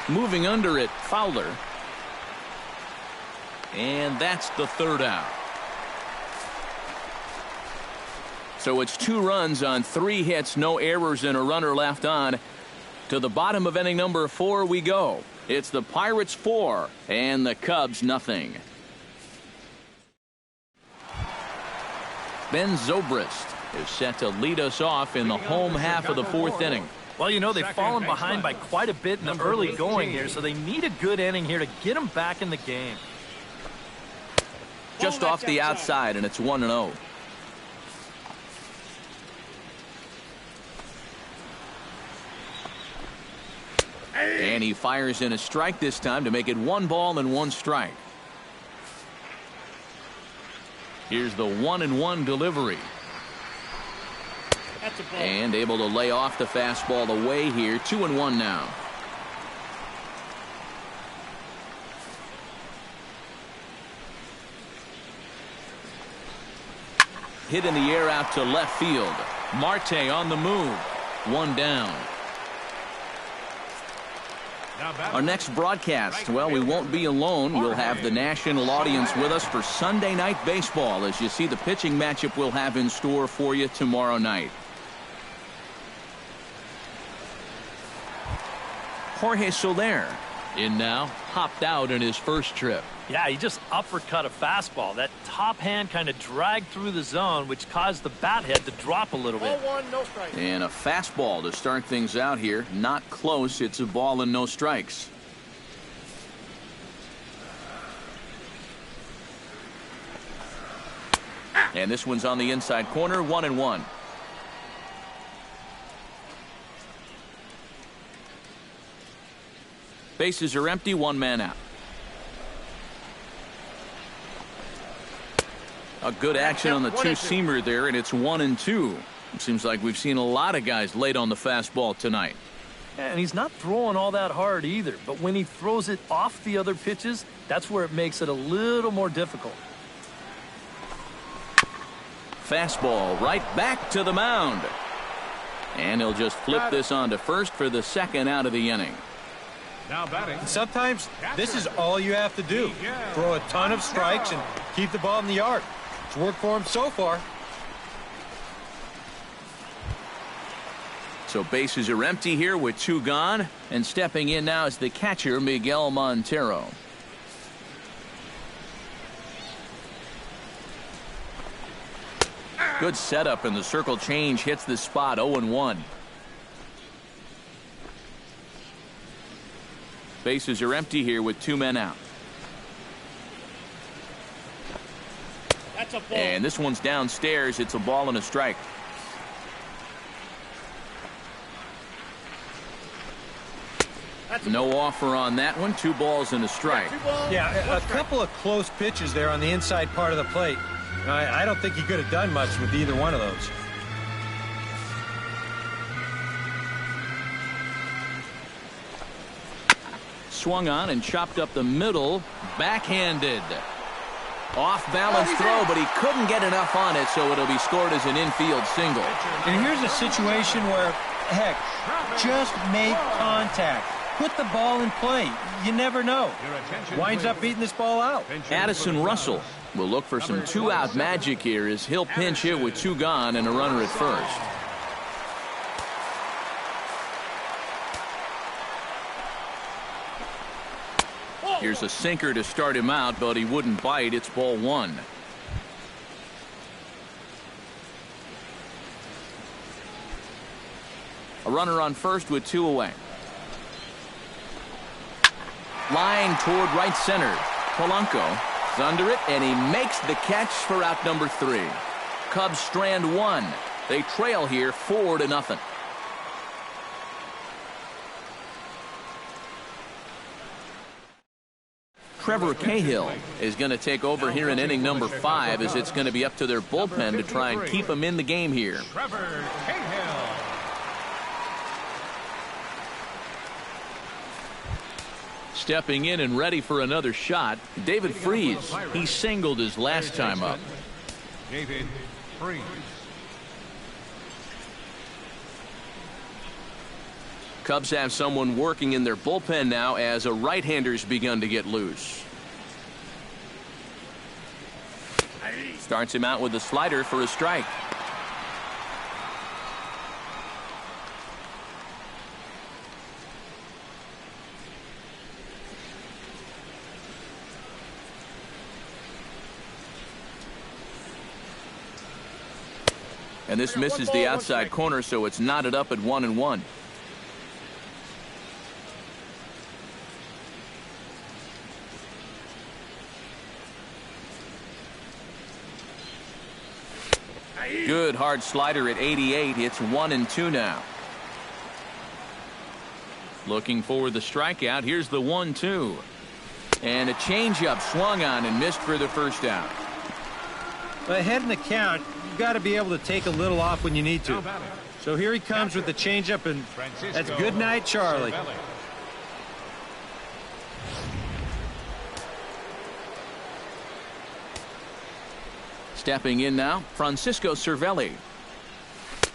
Moving under it, Fowler. And that's the 3rd out. So it's 2 runs on 3 hits, no errors, and a runner left on. To the bottom of inning number 4 we go. It's the Pirates 4 and the Cubs 0. Ben Zobrist is set to lead us off in the home half of the 4th inning. Well, you know, they've fallen behind by quite a bit in the early going here, so they need a good inning here to get them back in the game. Just off the outside, and it's 1-0. And he fires in a strike this time to make it 1 ball and 1 strike. Here's the 1-1 delivery. And able to lay off the fastball away here. 2-1 now. . hit in the air out to left field. Marte on the move. One down. Our next broadcast, well, we won't be alone. We'll have the national audience with us for Sunday Night Baseball as you see the pitching matchup we'll have in store for you tomorrow night. Jorge Soler in now, hopped out in his first trip. Yeah, he just uppercut a fastball. That top hand kind of dragged through the zone, which caused the bat head to drop a little bit. Ball one, no strikes. And a fastball to start things out here. Not close. It's a ball and no strikes. And this one's on the inside corner, 1-1. Bases are empty, one man out. A good action on the two-seamer there, and it's 1-2. It seems like we've seen a lot of guys late on the fastball tonight. And he's not throwing all that hard either, but when he throws it off the other pitches, that's where it makes it a little more difficult. Fastball right back to the mound. And he'll just flip this on to first for the second out of the inning. Now batting. Sometimes this is all you have to do. Throw a ton of strikes and keep the ball in the yard. It's worked for him so far. So bases are empty here with two gone. And stepping in now is the catcher, Miguel Montero. Good setup, and the circle change hits the spot. 0-1. Bases are empty here with two men out. That's a ball. And this one's downstairs. It's a ball and a strike. No offer on that one. 2 balls and a strike. Yeah, a couple of close pitches there on the inside part of the plate. I don't think he could have done much with either one of those. Swung on and chopped up the middle. Backhanded. Off balance throw, but he couldn't get enough on it, so it'll be scored as an infield single. And here's a situation where, heck, just make contact. Put the ball in play. You never know. Winds up beating this ball out. Addison Russell will look for some 2-out magic here as he'll pinch hit with 2 gone and a runner at first. Here's a sinker to start him out, but he wouldn't bite. It's ball 1. A runner on first with 2 away. Line toward right center. Polanco is under it, and he makes the catch for out number 3. Cubs strand 1. They trail here 4-0. Trevor Cahill is going to take over here in inning number 5 as it's going to be up to their bullpen to try and keep him in the game here. Trevor Cahill. Stepping in and ready for another shot, David Freese. He singled his last time up. David Freese. Cubs have someone working in their bullpen now as a right-hander's begun to get loose. Starts him out with a slider for a strike. And this misses the outside corner, so it's knotted up at 1-1. Good hard slider at 88. It's 1-2 now. Looking for the strikeout. Here's the 1-2. And a changeup swung on and missed for the first out. Ahead in the count, you've got to be able to take a little off when you need to. So here he comes with the changeup, and that's good night, Charlie. Stepping in now, Francisco Cervelli.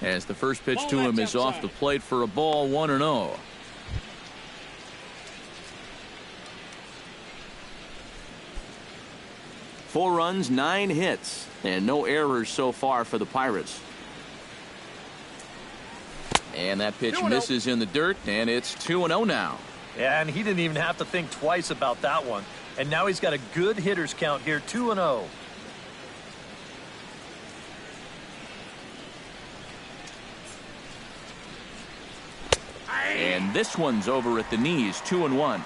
As the first pitch to him is off the plate for a ball, 1-0. Four runs, 9 hits, and no errors so far for the Pirates. And that pitch misses in the dirt, and it's 2-0 now. Yeah, and he didn't even have to think twice about that one. And now he's got a good hitters count here, 2-0. And this one's over at the knees, 2-1.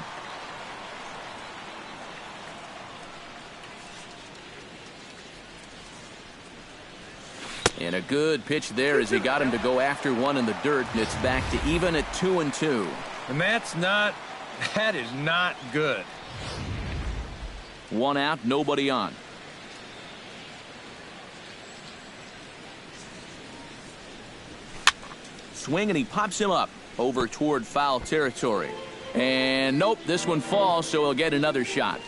And a good pitch there as he got him to go after one in the dirt, and it's back to even at 2-2. And that is not good. One out, nobody on. Swing, and he pops him up over toward foul territory. And nope, this one falls, so he'll get another shot.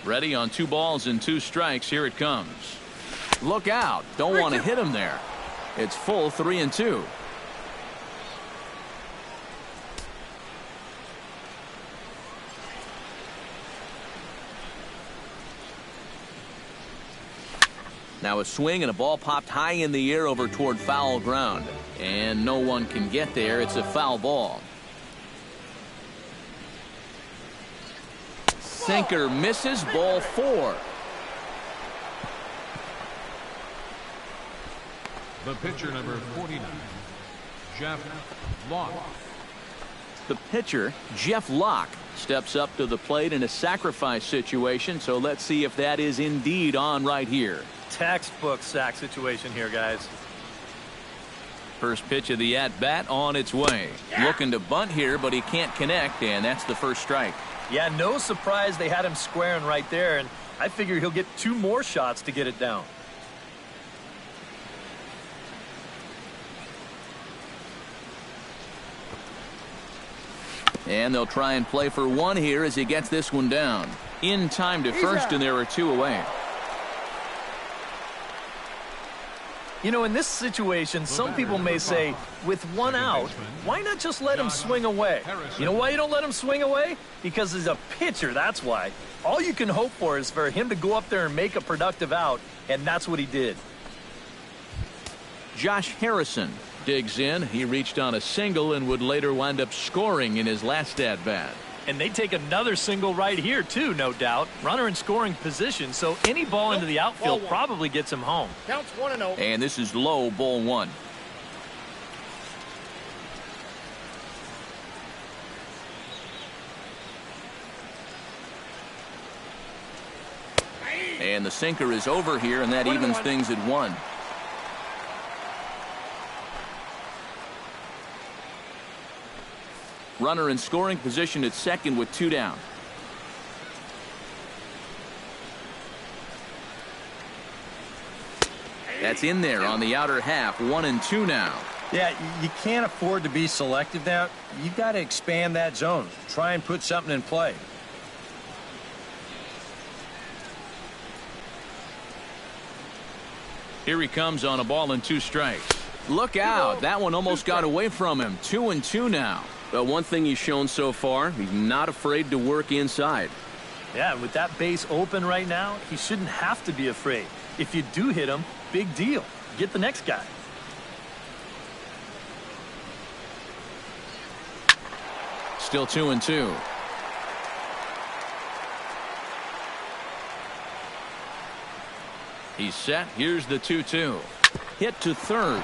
Ready on 2 balls and 2 strikes. Here it comes. Look out. Don't want to hit him there. It's full 3-2. Now a swing and a ball popped high in the air over toward foul ground. And no one can get there. It's a foul ball. Sinker misses, ball 4. The pitcher, number 49, Jeff Locke. The pitcher, Jeff Locke, steps up to the plate in a sacrifice situation. So let's see if that is indeed on right here. Textbook sack situation here, guys. First pitch of the at-bat on its way. Looking to bunt here, but he can't connect, and that's the first strike. Yeah, no surprise they had him squaring right there, and I figure he'll get 2 more shots to get it down. And they'll try and play for 1 here as he gets this one down. In time to first, and there are 2 away. You know, in this situation, some people may say, with 1 out, why not just let him swing away? You know why you don't let him swing away? Because he's a pitcher, that's why. All you can hope for is for him to go up there and make a productive out, and that's what he did. Josh Harrison digs in. He reached on a single and would later wind up scoring in his last at-bat. And they take another single right here, too, no doubt. Runner in scoring position, so any ball into the outfield probably gets him home. Counts 1-0. And this is low, ball 1. And the sinker is over here, and that evens things at 1. Runner in scoring position at second with 2 down. That's in there on the outer half. 1-2 now. Yeah, you can't afford to be selective now. You've got to expand that zone. Try and put something in play. Here he comes on a ball and 2 strikes. Look out. That one almost got away from him. 2-2 now. But one thing he's shown so far, he's not afraid to work inside. Yeah, with that base open right now, he shouldn't have to be afraid. If you do hit him, big deal. Get the next guy. Still 2-2. He's set. Here's the 2-2. Hit to third.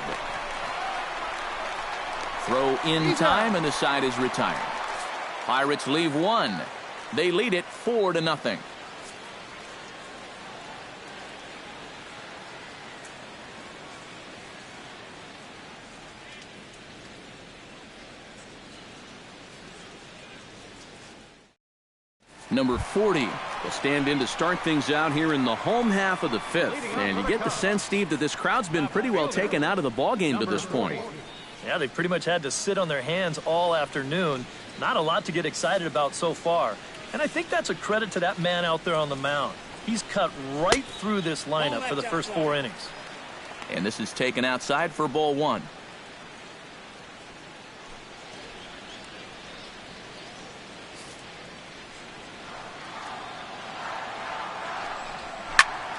Throw in time, and the side is retired. Pirates leave 1. They lead it 4-0. Number 40 will stand in to start things out here in the home half of the 5th. And you get the sense, Steve, that this crowd's been pretty well taken out of the ballgame to this point. Yeah, they pretty much had to sit on their hands all afternoon. Not a lot to get excited about so far. And I think that's a credit to that man out there on the mound. He's cut right through this lineup for the first 4 innings. And this is taken outside for ball 1.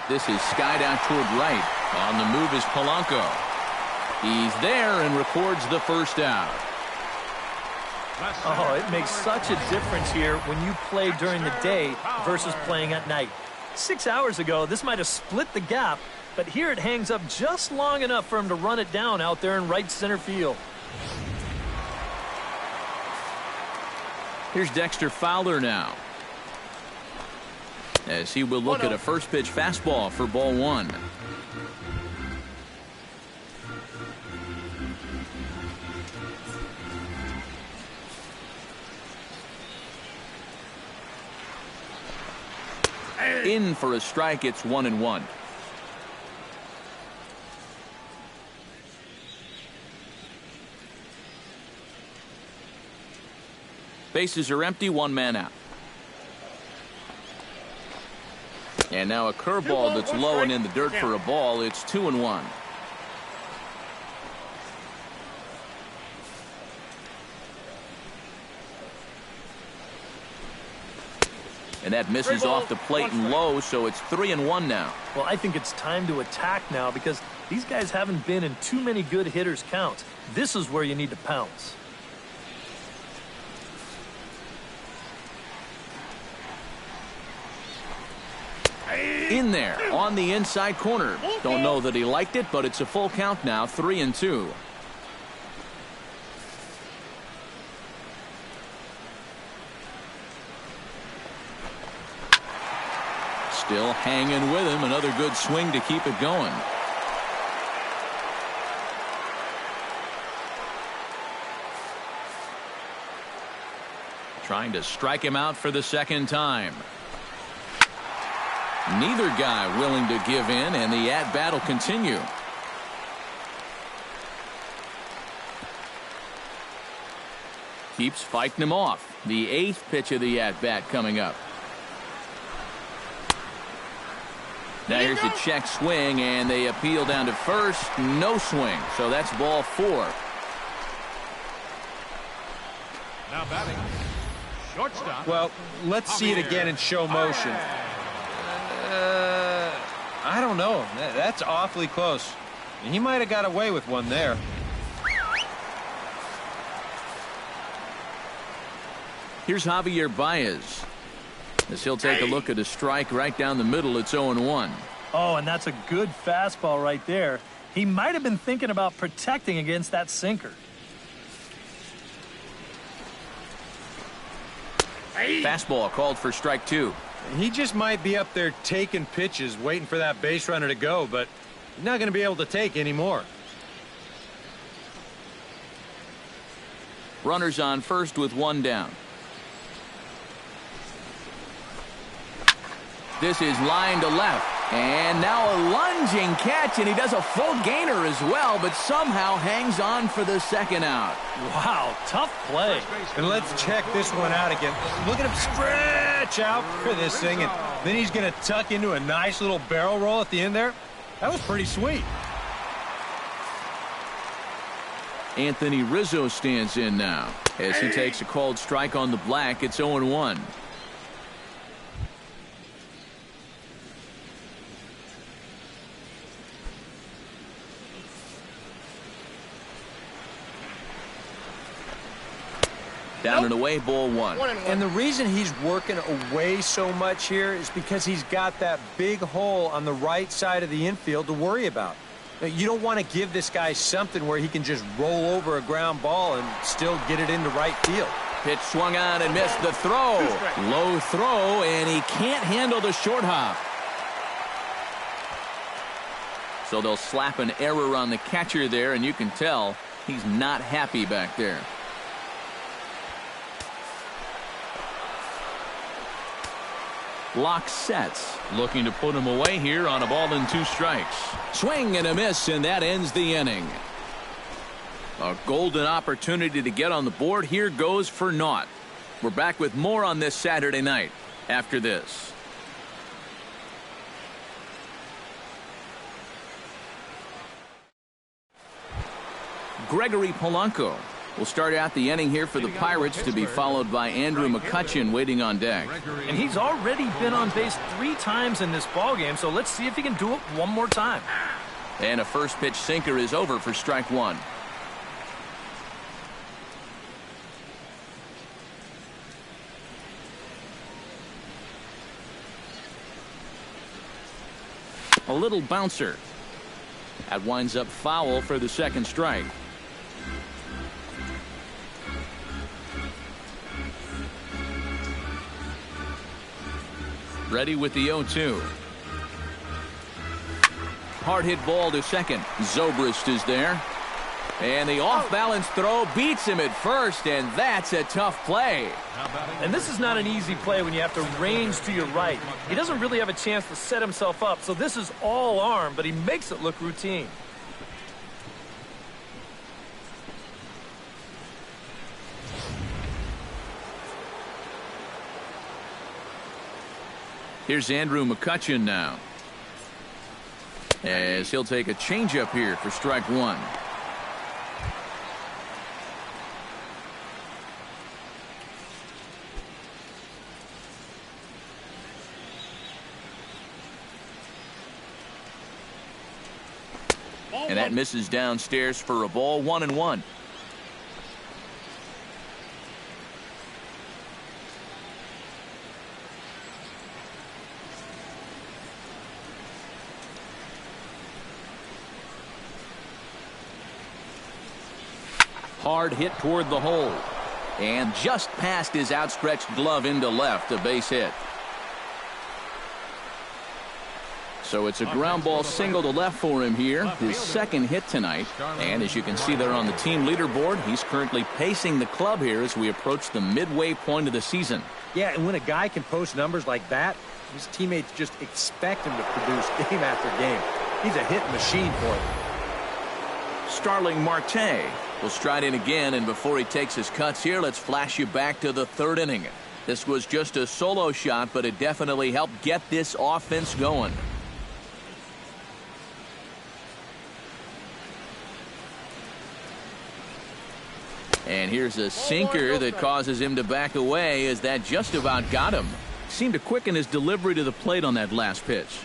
This is skied out toward right. On the move is Polanco. He's there and records the first out. Oh, it makes such a difference here when you play during the day versus playing at night. 6 hours ago, this might have split the gap, but here it hangs up just long enough for him to run it down out there in right center field. Here's Dexter Fowler now, as he will look at a first pitch fastball for ball 1. In for a strike. It's 1-1. Bases are empty, 1 man out. And now a curveball that's low and in the dirt for a ball. It's 2-1. And that misses off the plate and low, so it's 3-1 now. Well, I think it's time to attack now because these guys haven't been in too many good hitters' counts. This is where you need to pounce. In there on the inside corner. Don't know that he liked it, but it's a full count now, 3-2. Still hanging with him. Another good swing to keep it going. Trying to strike him out for the second time. Neither guy willing to give in, and the at-bat will continue. Keeps fighting him off. The 8th pitch of the at-bat coming up. Now here's the check swing, and they appeal down to first. No swing, so that's ball 4. Now batting, shortstop. Well, let's see it again in show motion. I don't know. That's awfully close. He might have got away with one there. Here's Javier Baez, as he'll take a look at a strike right down the middle. It's 0-1. Oh, and that's a good fastball right there. He might have been thinking about protecting against that sinker. Fastball called for strike 2. He just might be up there taking pitches, waiting for that base runner to go, but he's not going to be able to take anymore. Runners on first with 1 down. This is line to left. And now a lunging catch, and he does a full gainer as well, but somehow hangs on for the second out. Wow, tough play. And let's check this one out again. Look at him stretch out for this thing, and then he's going to tuck into a nice little barrel roll at the end there. That was pretty sweet. Anthony Rizzo stands in now as he takes a called strike on the black. It's 0-1. Down and away, ball 1. And the reason he's working away so much here is because he's got that big hole on the right side of the infield to worry about. Now, you don't want to give this guy something where he can just roll over a ground ball and still get it into right field. Pitch swung on and missed the throw. Low throw, and he can't handle the short hop. So they'll slap an error on the catcher there, and you can tell he's not happy back there. Lock sets, looking to put him away here on a ball and 2 strikes. Swing and a miss, and that ends the inning. A golden opportunity to get on the board here goes for naught. We're back with more on this Saturday night after this. Gregory Polanco will start out the inning here for the Pirates, to be followed by Andrew McCutchen waiting on deck. And he's already been on base 3 times in this ballgame, so let's see if he can do it one more time. And a first pitch sinker is over for strike 1. A little bouncer. That winds up foul for the second strike. Ready with the 0-2. Hard hit ball to second. Zobrist is there. And the off-balance throw beats him at first, and that's a tough play. And this is not an easy play when you have to range to your right. He doesn't really have a chance to set himself up, so this is all arm, but he makes it look routine. Here's Andrew McCutchen now, as he'll take a changeup here for strike 1. And that misses downstairs for a ball. 1-1. Hard hit toward the hole, and just past his outstretched glove into left, a base hit. So it's a ground ball single to left for him here, his second hit tonight. And as you can see there on the team leaderboard, he's currently pacing the club here as we approach the midway point of the season. Yeah, and when a guy can post numbers like that, his teammates just expect him to produce game after game. He's a hit machine for them. Starling Marte will stride in again, and before he takes his cuts here, let's flash you back to the 3rd inning. This was just a solo shot, but it definitely helped get this offense going. And here's a sinker that causes him to back away, as that just about got him. Seemed to quicken his delivery to the plate on that last pitch.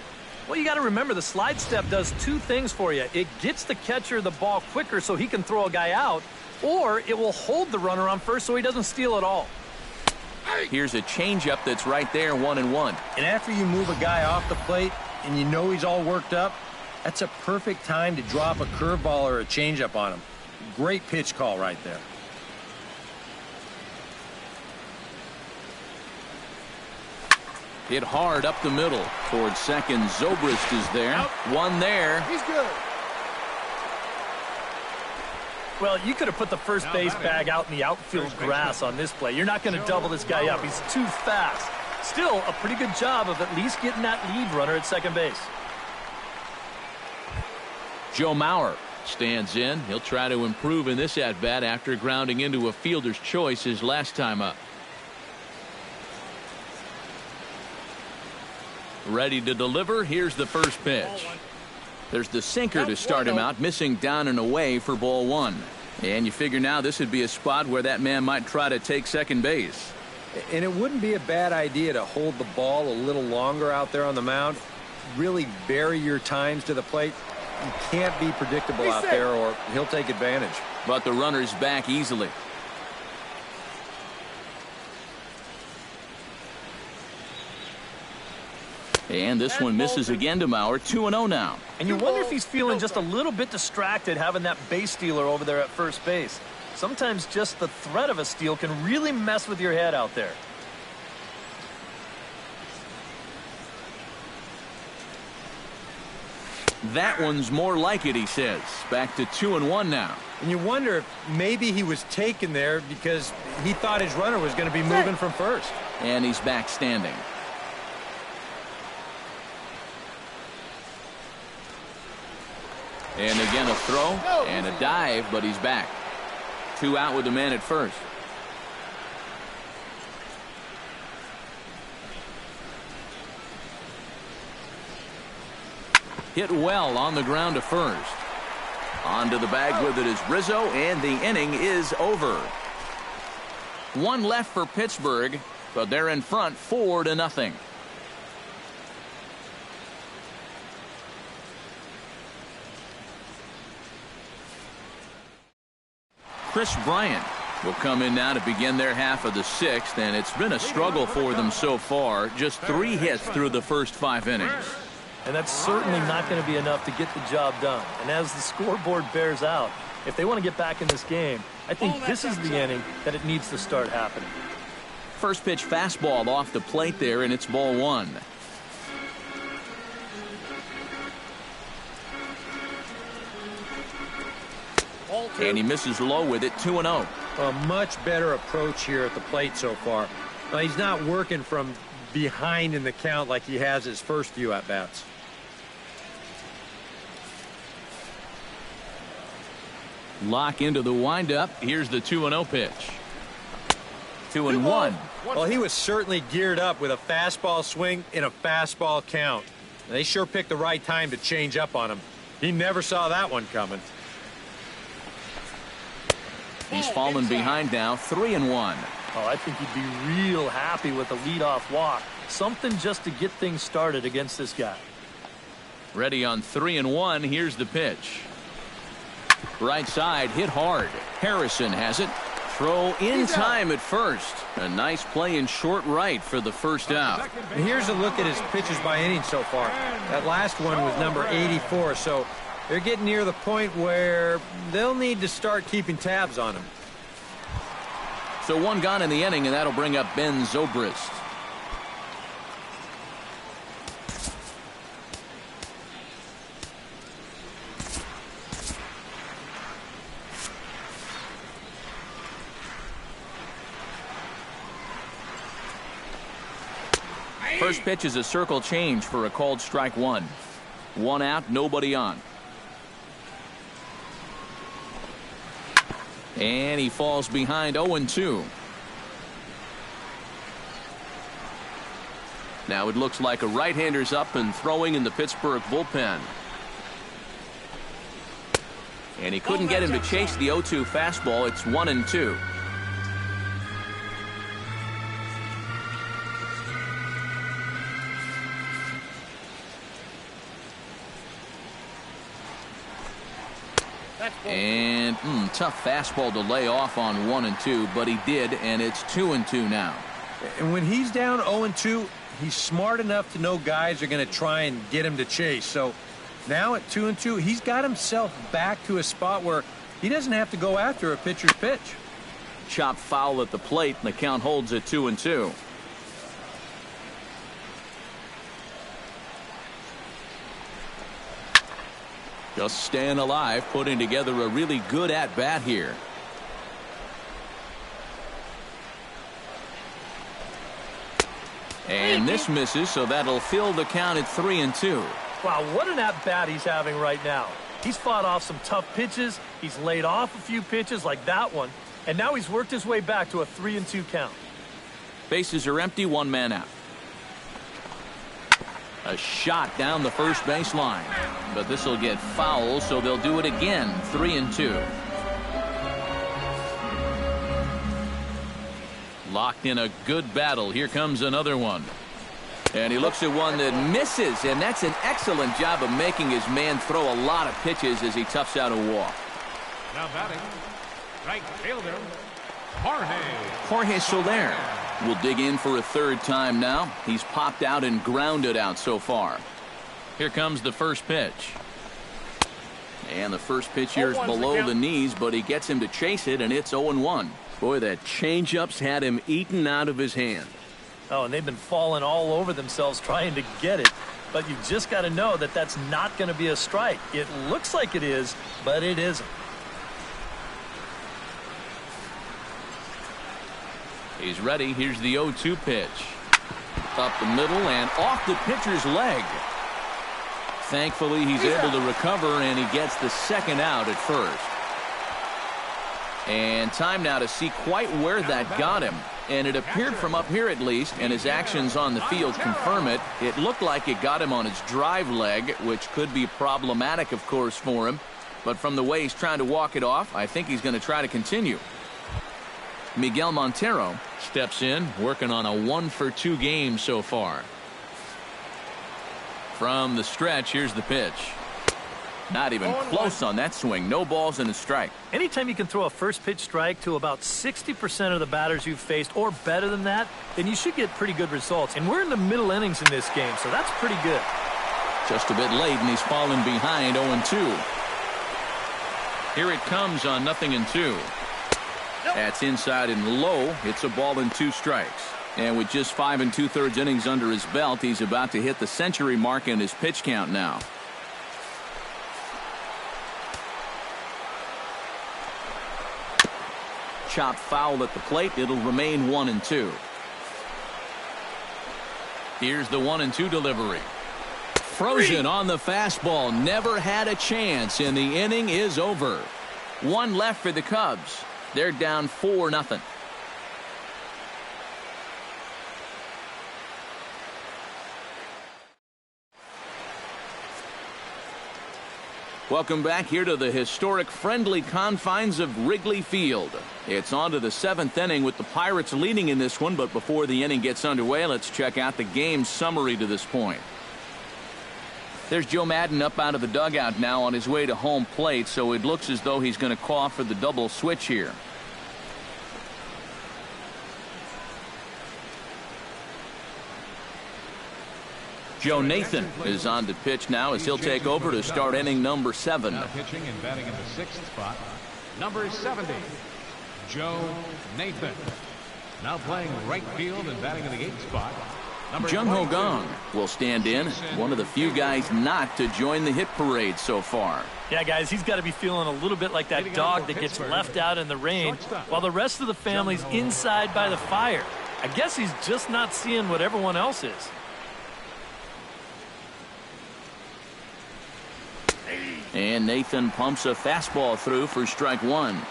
Well, you got to remember, the slide step does 2 things for you. It gets the catcher the ball quicker so he can throw a guy out, or it will hold the runner on first so he doesn't steal it all. Here's a changeup that's right there, 1-1. And after you move a guy off the plate and you know he's all worked up, that's a perfect time to drop a curveball or a changeup on him. Great pitch call right there. Hit hard up the middle towards second. Zobrist is there. One there. He's good. Well, you could have put the first base bag out in the outfield grass on this play. You're not going to double this guy up. He's too fast. Still, a pretty good job of at least getting that lead runner at second base. Joe Mauer stands in. He'll try to improve in this at-bat after grounding into a fielder's choice his last time up. Ready to deliver. Here's the first pitch. There's the sinker to start him out, missing down and away for ball 1. And you figure now this would be a spot where that man might try to take second base. And it wouldn't be a bad idea to hold the ball a little longer out there on the mound. Really vary your times to the plate. You can't be predictable out there or he'll take advantage. But the runner's back easily. And this one misses again to Mauer. 2-0 now. And you wonder if he's feeling just a little bit distracted having that base stealer over there at first base. Sometimes just the threat of a steal can really mess with your head out there. That one's more like it, he says. Back to 2-1 now. And you wonder if maybe he was taken there because he thought his runner was going to be moving from first. And he's back standing. And again a throw and a dive, but he's back. 2 out with the man at first. Hit well on the ground to first. On to the bag with it is Rizzo, and the inning is over. One left for Pittsburgh, but they're in front 4-0. Chris Bryant will come in now to begin their half of the sixth, and it's been a struggle for them so far. Just 3 hits through the first 5 innings. And that's certainly not going to be enough to get the job done. And as the scoreboard bears out, if they want to get back in this game, I think this is the inning that it needs to start happening. First pitch fastball off the plate there, and it's ball 1. And he misses low with it, 2-0. A much better approach here at the plate so far. He's not working from behind in the count like he has his first few at-bats. Lock into the windup. Here's the 2-0 pitch. 2-1. Well, he was certainly geared up with a fastball swing in a fastball count. They sure picked the right time to change up on him. He never saw that one coming. He's fallen behind now, 3-1. Oh, I think he'd be real happy with a leadoff walk. Something just to get things started against this guy. Ready on 3-1. Here's the pitch. Right side, hit hard. Harrison has it. Throw in time at first. A nice play in short right for the first out. And here's a look at his pitches by inning so far. That last one was number 84, so they're getting near the point where they'll need to start keeping tabs on him. So 1 gone in the inning, and that'll bring up Ben Zobrist. First pitch is a circle change for a called strike 1. 1 out, nobody on. And he falls behind 0-2. Now it looks like a right-hander's up and throwing in the Pittsburgh bullpen. And he couldn't get him to chase the 0-2 fastball. It's 1-2. And tough fastball to lay off on 1-2, but he did, and it's 2-2 now. And when he's down 0-2, he's smart enough to know guys are going to try and get him to chase. So now at 2-2, he's got himself back to a spot where he doesn't have to go after a pitcher's pitch. Chopped foul at the plate, and the count holds at 2-2. Just staying alive, putting together a really good at-bat here. And this misses, so that'll fill the count at 3-2. Wow, what an at-bat he's having right now. He's fought off some tough pitches. He's laid off a few pitches like that one. And now he's worked his way back to a 3-2 count. Bases are empty, 1 man out. A shot down the first baseline, but this will get foul, so they'll do it again. 3-2. Locked in a good battle. Here comes another one, and he looks at one that misses, and that's an excellent job of making his man throw a lot of pitches as he toughs out a walk. Now batting, right fielder, Jorge Soler will dig in for a 3rd time now. He's popped out and grounded out so far. Here comes the first pitch. And the first pitch here is below the knees, but he gets him to chase it, and it's 0-1. Boy, that changeup's had him eaten out of his hand. Oh, and they've been falling all over themselves trying to get it. But you've just got to know that that's not going to be a strike. It looks like it is, but it isn't. He's ready. Here's the 0-2 pitch. Up the middle and off the pitcher's leg. Thankfully, he's able to recover, and he gets the 2nd out at first. And time now to see quite where that got him. And it appeared from up here at least, and his actions on the field confirm it. It looked like it got him on his drive leg, which could be problematic, of course, for him. But from the way he's trying to walk it off, I think he's going to try to continue. Miguel Montero steps in, working on a 1-for-2 game so far. From the stretch, here's the pitch. Not even close on that swing. No balls and a strike. Anytime you can throw a first pitch strike to about 60% of the batters you've faced or better than that, then you should get pretty good results. And we're in the middle innings in this game, so that's pretty good. Just a bit late, and he's fallen behind 0-2. Here it comes on 0-2. That's inside and low. It's a ball and 2 strikes. And with just 5 2/3 innings under his belt, he's about to hit the century mark in his pitch count now. Chopped foul at the plate. It'll remain 1-2. Here's the 1-2 delivery. Frozen on the fastball. Never had a chance, and the inning is over. 1 left for the Cubs. They're down 4-0. Welcome back here to the historic friendly confines of Wrigley Field. It's on to the 7th inning with the Pirates leading in this one, but before the inning gets underway, let's check out the game summary to this point. There's Joe Maddon up out of the dugout now on his way to home plate, so it looks as though he's going to call for the double switch here. Joe Nathan is on the pitch now as he'll take over to start inning number 7. Now pitching and batting in the 6th spot, number 70, Joe Nathan. Now playing right field and batting in the 8th spot, Jung Ho Gong will stand in, one of the few guys not to join the hit parade so far. Yeah, guys, he's got to be feeling a little bit like that dog that gets left out in the rain while the rest of the family's inside by the fire. I guess he's just not seeing what everyone else is. And Nathan pumps a fastball through for strike 1.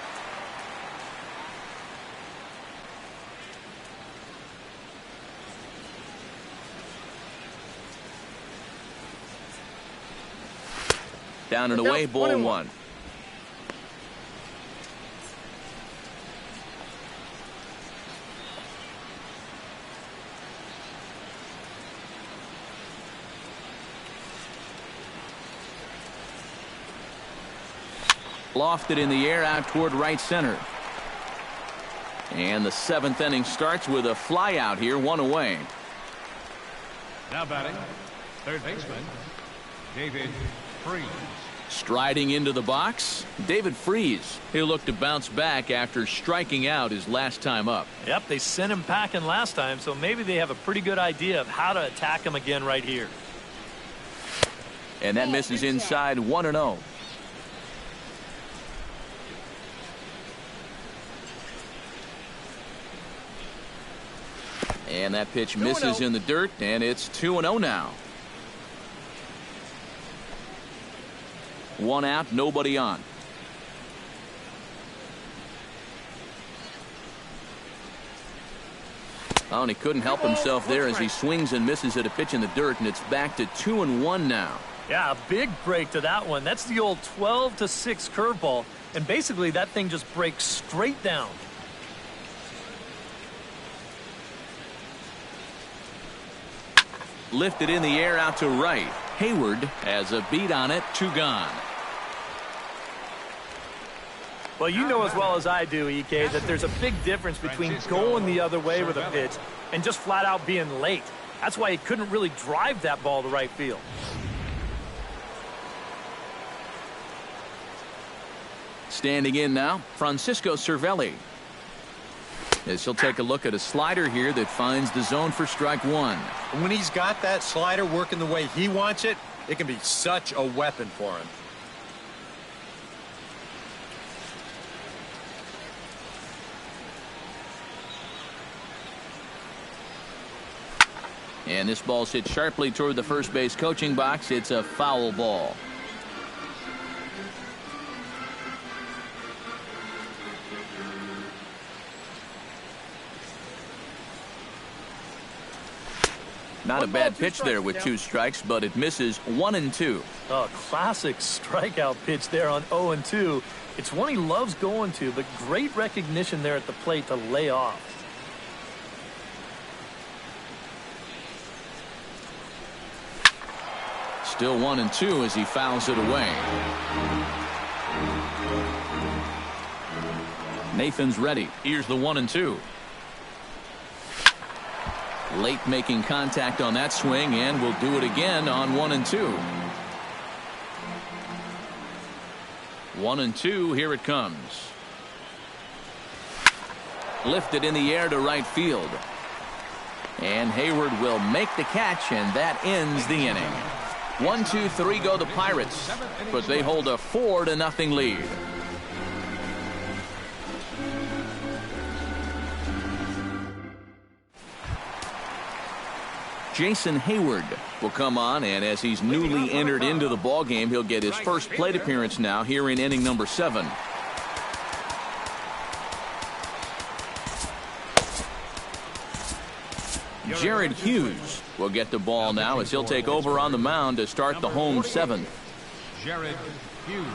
Down and away, ball 1. Lofted in the air out toward right center. And the 7th inning starts with a fly out here, 1 away. now batting, third baseman, David Freese. Striding into the box, David Freese. He'll look to bounce back after striking out his last time up. Yep, they sent him packing last time, so maybe they have a pretty good idea of how to attack him again right here. And that misses inside, 1-0. And that pitch misses in the dirt, and it's 2-0 now. 1 out, nobody on. Oh, and he couldn't help himself there as he swings and misses at a pitch in the dirt, and it's back to 2-1 now. Yeah, a big break to that one. That's the old 12-6 curveball, and basically that thing just breaks straight down. Lifted in the air out to right. Hayward has a beat on it, 2 gone. Well, you know as well as I do, EK, that there's a big difference between going the other way with a pitch and just flat out being late. That's why he couldn't really drive that ball to right field. Standing in now, Francisco Cervelli. As he'll take a look at a slider here that finds the zone for strike 1. And when he's got that slider working the way he wants it, it can be such a weapon for him. And this ball's hit sharply toward the first base coaching box. It's a foul ball. Not a bad pitch there with 2 strikes, but it misses 1-2. A classic strikeout pitch there on 0-2. It's one he loves going to, but great recognition there at the plate to lay off. Still 1-2 as he fouls it away. Nathan's ready. Here's the 1-2. Late making contact on that swing, and will do it again on 1-2. 1-2, here it comes. Lifted in the air to right field. And Hayward will make the catch, and that ends the inning. 1-2-3 go the Pirates, but they hold a 4-0 lead. Jason Hayward will come on, and as he's newly entered into the ballgame, he'll get his first plate appearance now here in inning number 7. Jared Hughes will get the ball now as he'll take over on the mound to start the home 7th. Jared Hughes.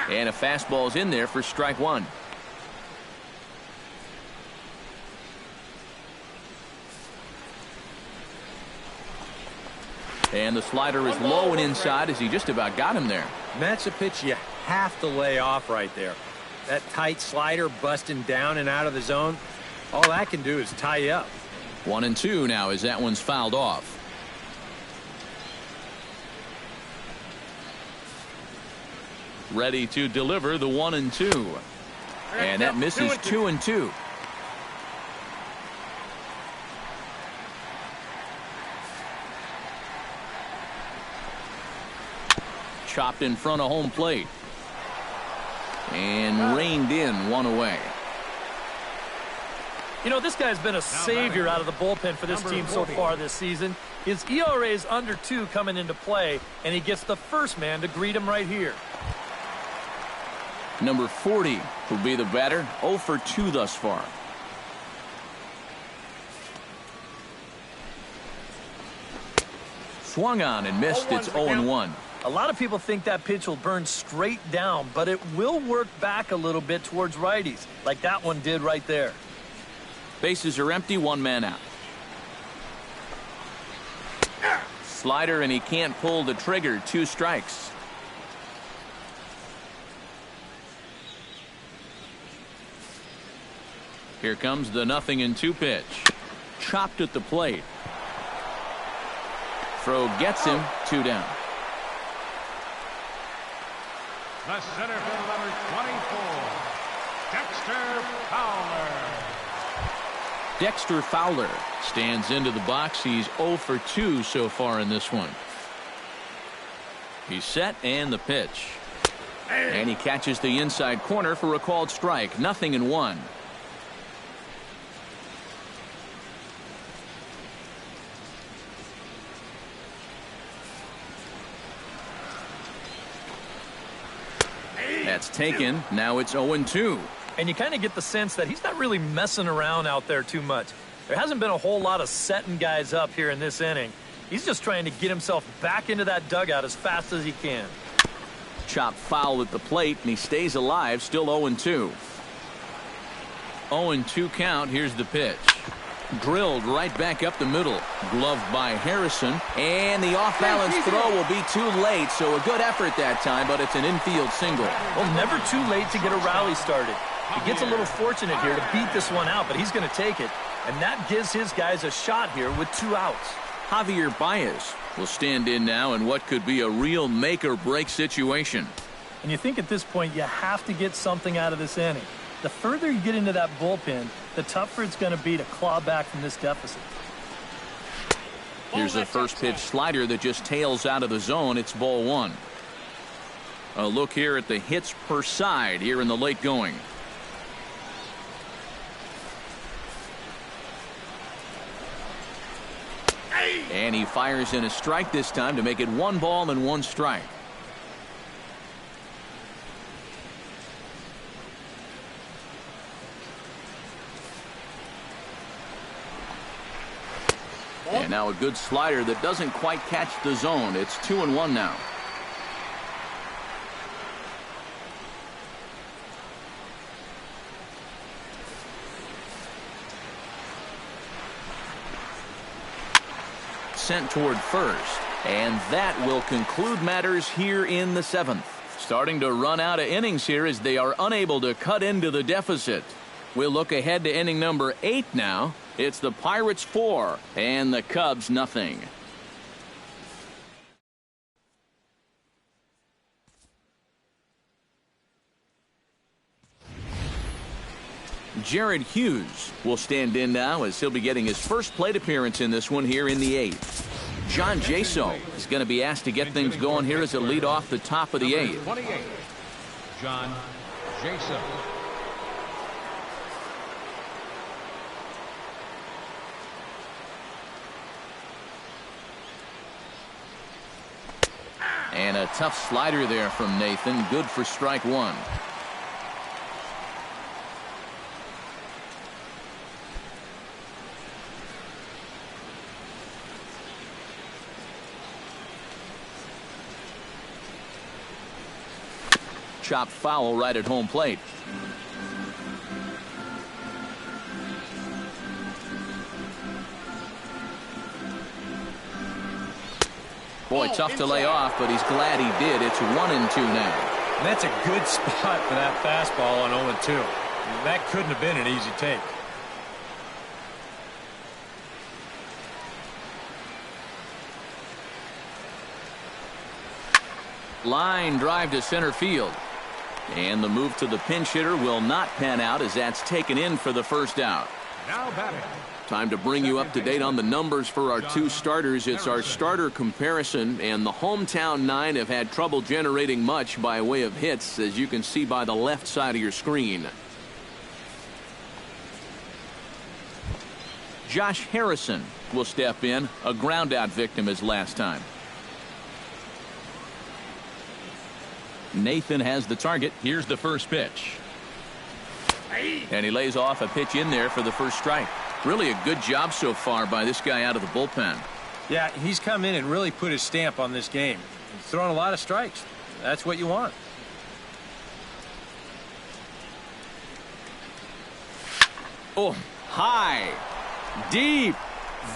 And a fastball's in there for strike 1. And the slider is low and inside as he just about got him there. And that's a pitch you have to lay off right there. That tight slider busting down and out of the zone, all that can do is tie you up. 1-2 now as that one's fouled off. Ready to deliver the 1-2. And that misses 2-2. Chopped in front of home plate. And reined in, 1 away. You know, this guy's been a savior out of the bullpen for this team so far this season. His ERA is under 2 coming into play, and he gets the first man to greet him right here. Number 40 will be the batter, 0 for 2 thus far. Swung on and missed. It's 0-1. A lot of people think that pitch will burn straight down, but it will work back a little bit towards righties, like that one did right there. Bases are empty, 1 man out. Slider, and he can't pull the trigger. 2 strikes. Here comes the 0-2 pitch. Chopped at the plate. Throw gets him. 2 down. The center fielder, number 24, Dexter Fowler. Dexter Fowler stands into the box. He's 0 for 2 so far in this one. He's set, and the pitch. And he catches the inside corner for a called strike. 0-1. That's taken. Now it's 0-2. And you kind of get the sense that he's not really messing around out there too much. There hasn't been a whole lot of setting guys up here in this inning. He's just trying to get himself back into that dugout as fast as he can. Chopped foul at the plate, and he stays alive, still 0-2. 0-2 count. Here's the pitch. Drilled right back up the middle. Gloved by Harrison. And the off-balance throw will be too late, so a good effort that time, but it's an infield single. Well, never too late to get a rally started. He gets a little fortunate here to beat this one out, but he's going to take it. And that gives his guys a shot here with 2 outs. Javier Baez will stand in now in what could be a real make-or-break situation. And you think at this point you have to get something out of this inning. The further you get into that bullpen, the tougher it's going to be to claw back from this deficit. Here's a first pitch slider that just tails out of the zone. It's ball 1. A look here at the hits per side here in the late going. And he fires in a strike this time to make it 1 ball and 1 strike. Now a good slider that doesn't quite catch the zone. It's 2-1 now. Sent toward first, and that will conclude matters here in the 7th. Starting to run out of innings here as they are unable to cut into the deficit. We'll look ahead to inning number 8 now. It's the Pirates 4 and the Cubs nothing. Jared Hughes will stand in now as he'll be getting his first plate appearance in this one here in the 8th. John Jaso is going to be asked to get things going here as a lead off the top of the 8th. 28, John Jaso. And a tough slider there from Nathan. Good for strike one. Chopped foul right at home plate. Boy, tough to lay off, but he's glad he did. It's 1-2 now. And that's a good spot for that fastball on 0-2. That couldn't have been an easy take. Line drive to center field. And the move to the pinch hitter will not pan out as that's taken in for the first out. Now batting. Time to bring you up to date on the numbers for our two starters. It's our starter comparison, and the hometown 9 have had trouble generating much by way of hits, as you can see by the left side of your screen. Josh Harrison will step in, a ground-out victim as last time. Nathan has the target. Here's the first pitch. And he lays off a pitch in there for the first strike. Really a good job so far by this guy out of the bullpen. Yeah, he's come in and really put his stamp on this game. He's thrown a lot of strikes. That's what you want. Oh, high, deep.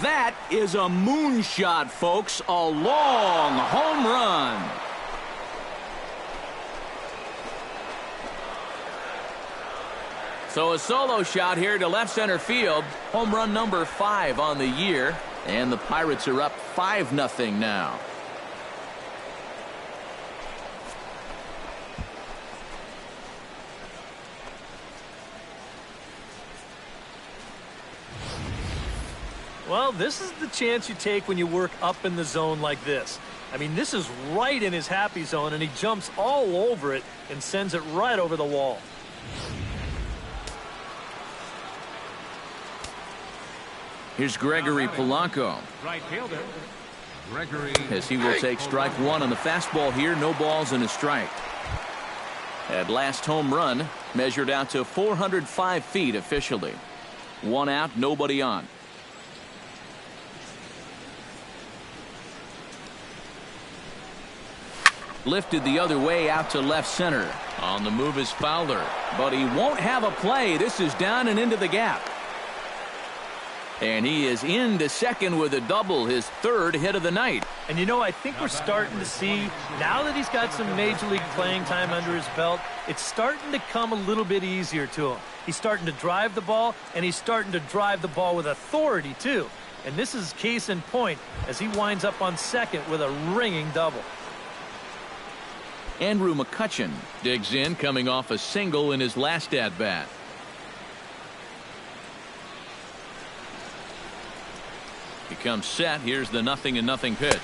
That is a moonshot, folks. A long home run. So a solo shot here to left center field. Home run number 5 on the year. And the Pirates are up 5-0 now. Well, this is the chance you take when you work up in the zone like this. I mean, this is right in his happy zone, and he jumps all over it and sends it right over the wall. Here's Gregory Polanco. Right fielder, Gregory. As he will take strike one on the fastball here. No balls and a strike. That last home run measured out to 405 feet officially. 1 out, nobody on. Lifted the other way out to left center. On the move is Fowler, but he won't have a play. This is down and into the gap. And he is into second with a double, his 3rd hit of the night. And you know, I think we're starting to see, now that he's got some major league playing time under his belt, it's starting to come a little bit easier to him. He's starting to drive the ball, and he's starting to drive the ball with authority, too. And this is case in point as he winds up on second with a ringing double. Andrew McCutchen digs in, coming off a single in his last at-bat. He comes set. Here's the 0-0 pitch.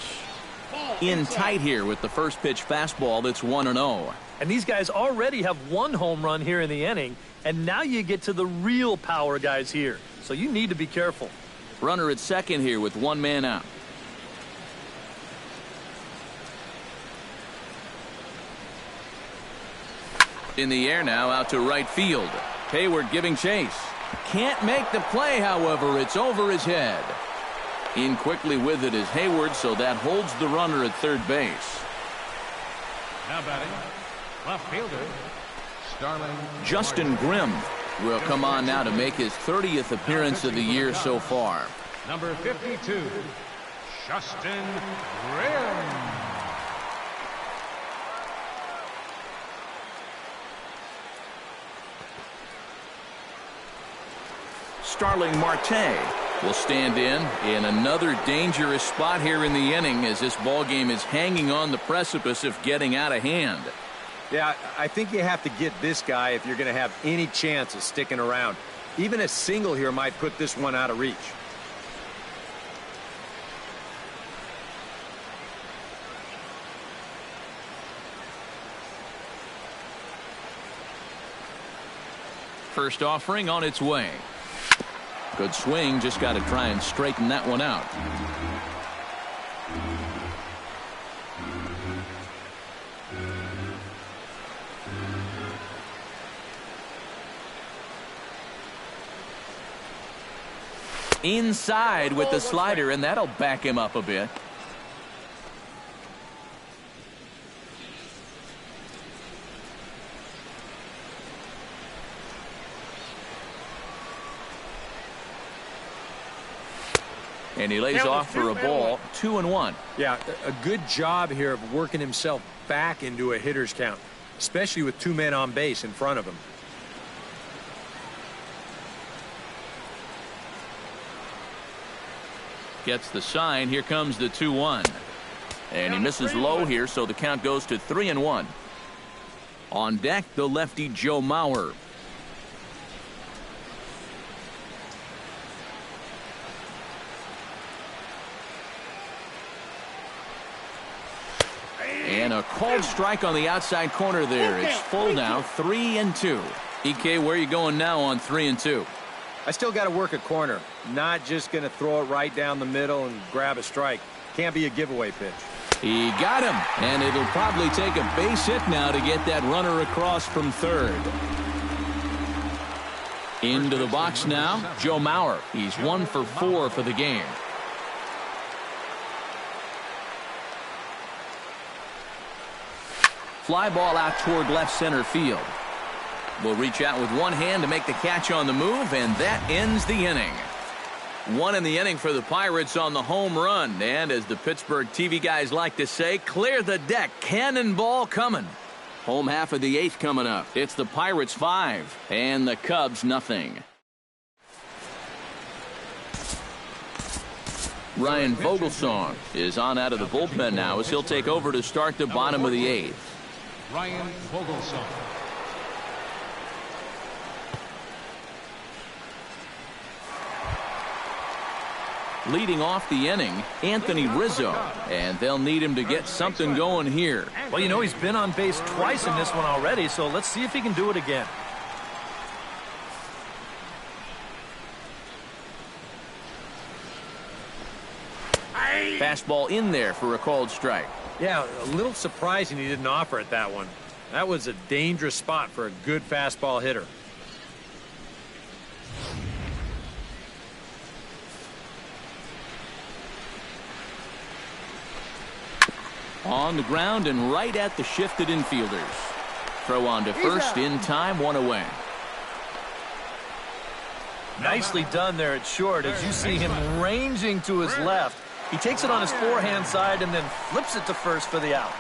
In tight here with the first pitch fastball that's 1-0. And these guys already have 1 home run here in the inning, and now you get to the real power guys here. So you need to be careful. Runner at second here with 1 man out. In the air now, out to right field. Hayward giving chase. Can't make the play, however. It's over his head. In quickly with it is Hayward, so that holds the runner at third base. Now batting, left fielder, Starling. Justin Grimm will come on now to make his 30th appearance of the year so far. Number 52, Justin Grimm. Starling Marte will stand in another dangerous spot here in the inning as this ball game is hanging on the precipice of getting out of hand. Yeah, I think you have to get this guy if you're going to have any chance of sticking around. Even a single here might put this one out of reach. First offering on its way. Good swing, just got to try and straighten that one out. Inside with the slider, and that'll back him up a bit. And he lays off for a ball, 2-1. Yeah, a good job here of working himself back into a hitter's count, especially with two men on base in front of him. Gets the sign. Here comes the 2-1. And he misses low here, so the count goes to 3-1. On deck, the lefty Joe Mauer. And a called strike on the outside corner there. It's full now, 3-2. EK, where are you going now on 3-2? I still got to work a corner. Not just going to throw it right down the middle and grab a strike. Can't be a giveaway pitch. He got him, and it'll probably take a base hit now to get that runner across from third. Into the box now, Joe Mauer. He's 1 for 4 for the game. Fly ball out toward left center field. Will reach out with one hand to make the catch on the move, and that ends the inning. 1 in the inning for the Pirates on the home run. And as the Pittsburgh TV guys like to say, clear the deck. Cannonball coming. Home half of the 8th coming up. It's the Pirates 5 and the Cubs nothing. Ryan Vogelsong is on out of the bullpen now as he'll take over to start the bottom of the 8th. Ryan Vogelsong. Leading off the inning, Anthony Rizzo, and they'll need him to get something going here. Well, you know, he's been on base twice in this one already, so let's see if he can do it again. Fastball in there for a called strike. Yeah, a little surprising he didn't offer it that one. That was a dangerous spot for a good fastball hitter. On the ground and right at the shifted infielders. Throw on to first in time, 1 away. Nicely done there at short as you see him ranging to his left. He takes it on his forehand side and then flips it to first for the out.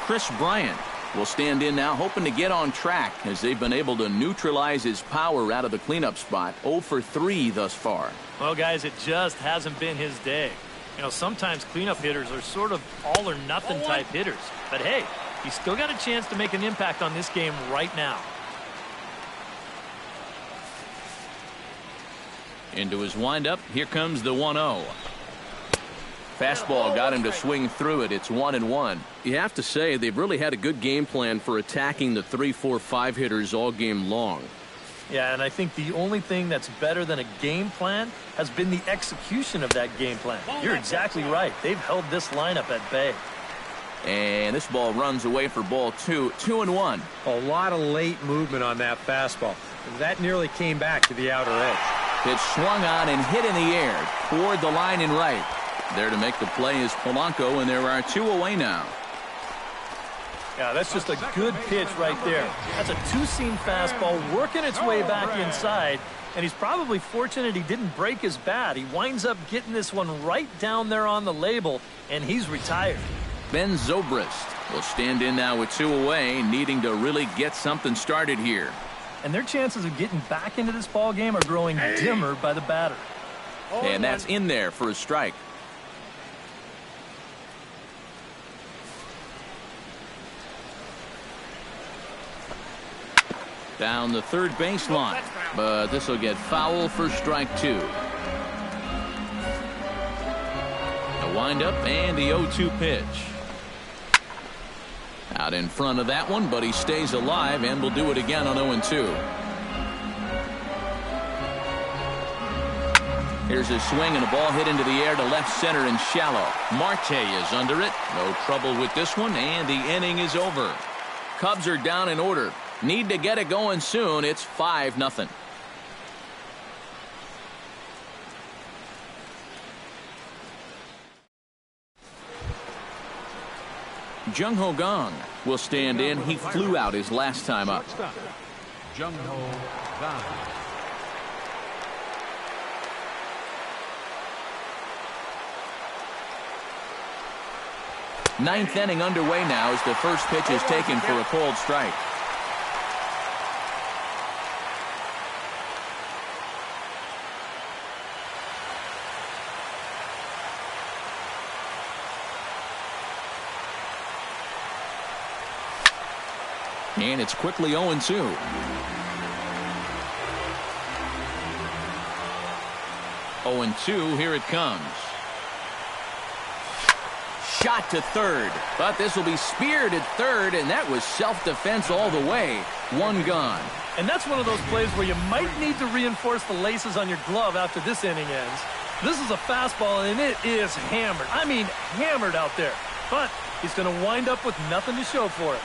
Chris Bryant will stand in now, hoping to get on track as they've been able to neutralize his power out of the cleanup spot. 0 for 3 thus far. Well, guys, it just hasn't been his day. You know, sometimes cleanup hitters are sort of all or nothing type hitters. But hey, he's still got a chance to make an impact on this game right now. Into his windup, here comes the 1-0. Fastball got him to swing through it. It's 1-1. You have to say they've really had a good game plan for attacking the 3, 4, 5 hitters all game long. Yeah, and I think the only thing that's better than a game plan has been the execution of that game plan. You're exactly right. They've held this lineup at bay. And this ball runs away for ball 2, 2-1. A lot of late movement on that fastball. That nearly came back to the outer edge. Pitch swung on and hit in the air toward the line and right. There to make the play is Polanco, and there are 2 away now. Yeah, that's just a good pitch right there. That's a two-seam fastball working its way back inside, and he's probably fortunate he didn't break his bat. He winds up getting this one right down there on the label, and he's retired. Ben Zobrist will stand in now with 2 away, needing to really get something started here. And their chances of getting back into this ball game are growing dimmer by the batter. And that's in there for a strike. Down the third baseline, but this will get foul for strike 2. The windup and the 0-2 pitch. Out in front of that one, but he stays alive and will do it again on 0-2. Here's a swing and a ball hit into the air to left center and shallow. Marte is under it. No trouble with this one, and the inning is over. Cubs are down in order. Need to get it going soon. It's 5-0. Jung Ho Gong will stand in. He flew out his last time up. Jung Ho Gong. Ninth inning underway now as the first pitch is taken for a cold strike. And it's quickly 0-2. Here it comes. Shot to third, but this will be speared at third, and that was self-defense all the way. 1 gone. And that's one of those plays where you might need to reinforce the laces on your glove after this inning ends. This is a fastball, and it is hammered. I mean, hammered out there. But he's going to wind up with nothing to show for it.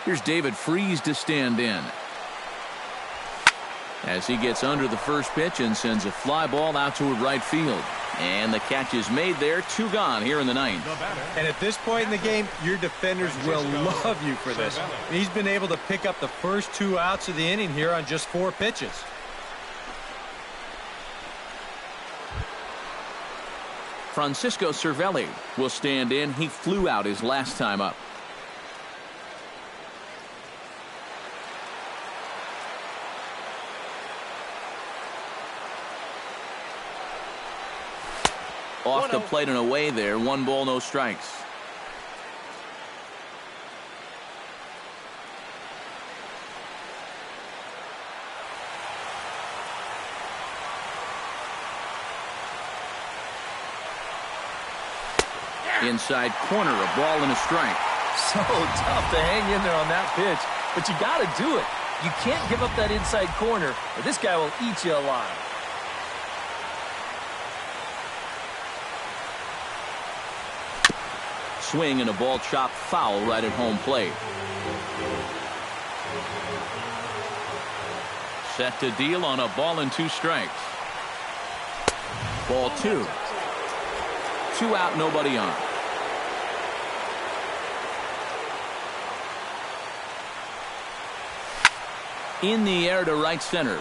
Here's David Freese to stand in. As he gets under the first pitch and sends a fly ball out toward right field. And the catch is made there. 2 gone here in the ninth. And at this point in the game, your defenders will love you for this. He's been able to pick up the first 2 outs of the inning here on just 4 pitches. Francisco Cervelli will stand in. He flew out his last time up. Off the plate and away there. 1 ball, no strikes. Inside corner, a ball and a strike. So tough to hang in there on that pitch, but you got to do it. You can't give up that inside corner, or this guy will eat you alive. Swing and a ball chopped foul right at home plate. Set to deal on a ball and 2 strikes. Ball 2. 2 out, nobody on. In the air to right center.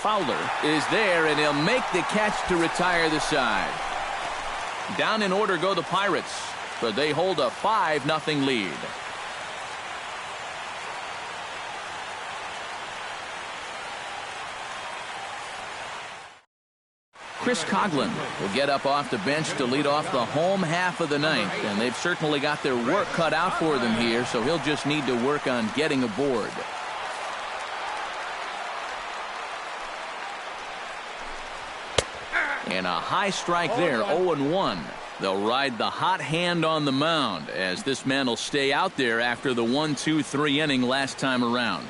Fowler is there, and he'll make the catch to retire the side. Down in order go the Pirates, but they hold a 5-0 lead. Chris Coughlin will get up off the bench to lead off the home half of the ninth, and they've certainly got their work cut out for them here, so he'll just need to work on getting aboard. And a high strike there, 0-1. They'll ride the hot hand on the mound as this man will stay out there after the 1-2-3 inning last time around.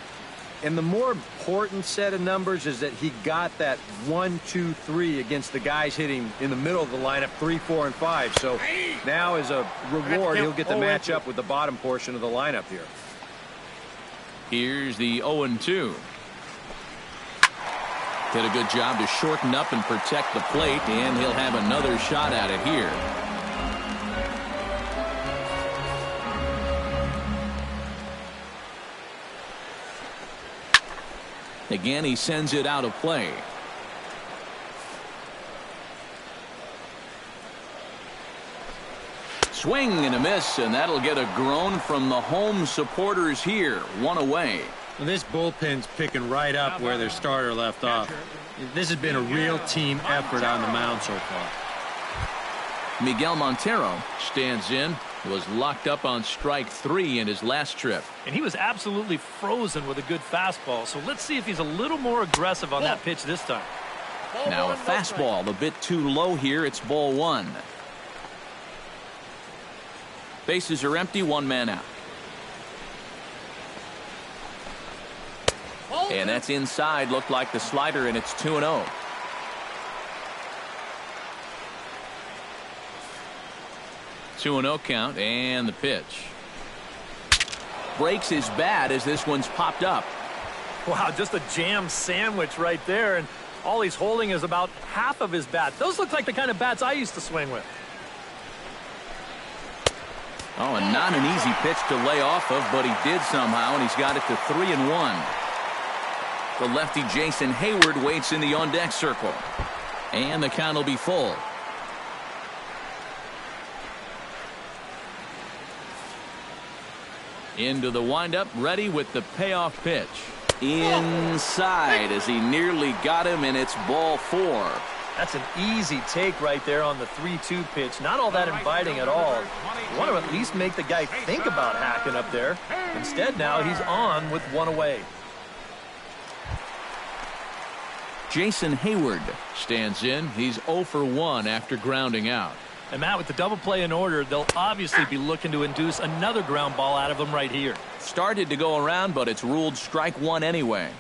And the more important set of numbers is that he got that 1, 2, 3 against the guys hitting in the middle of the lineup, 3, 4, and 5. So now as a reward, he'll get to match up with the bottom portion of the lineup here. Here's the 0-2. Did a good job to shorten up and protect the plate, and he'll have another shot at it here. Again, he sends it out of play. Swing and a miss, and that'll get a groan from the home supporters here. 1 away. Well, this bullpen's picking right up where their starter left off. This has been a real team effort on the mound so far. Miguel Montero stands in. Was locked up on strike 3 in his last trip. And he was absolutely frozen with a good fastball. So let's see if he's a little more aggressive on that pitch this time. Now a fastball a bit too low here. It's ball 1. Bases are empty. 1 man out. And that's inside. Looked like the slider, and it's 2-0. 2-0 count, and the pitch. Breaks his bat as this one's popped up. Wow, just a jam sandwich right there, and all he's holding is about half of his bat. Those look like the kind of bats I used to swing with. Oh, and not an easy pitch to lay off of, but he did somehow, and he's got it to 3-1. The lefty Jason Hayward waits in the on-deck circle. And the count will be full. Into the windup, ready with the payoff pitch. Inside as he nearly got him, and it's ball 4. That's an easy take right there on the 3-2 pitch. Not all that inviting at all. You want to at least make the guy think about hacking up there. Instead, now he's on with 1 away. Jason Hayward stands in. He's 0 for 1 after grounding out. And Matt, with the double play in order, they'll obviously be looking to induce another ground ball out of him right here. Started to go around, but it's ruled strike 1 anyway.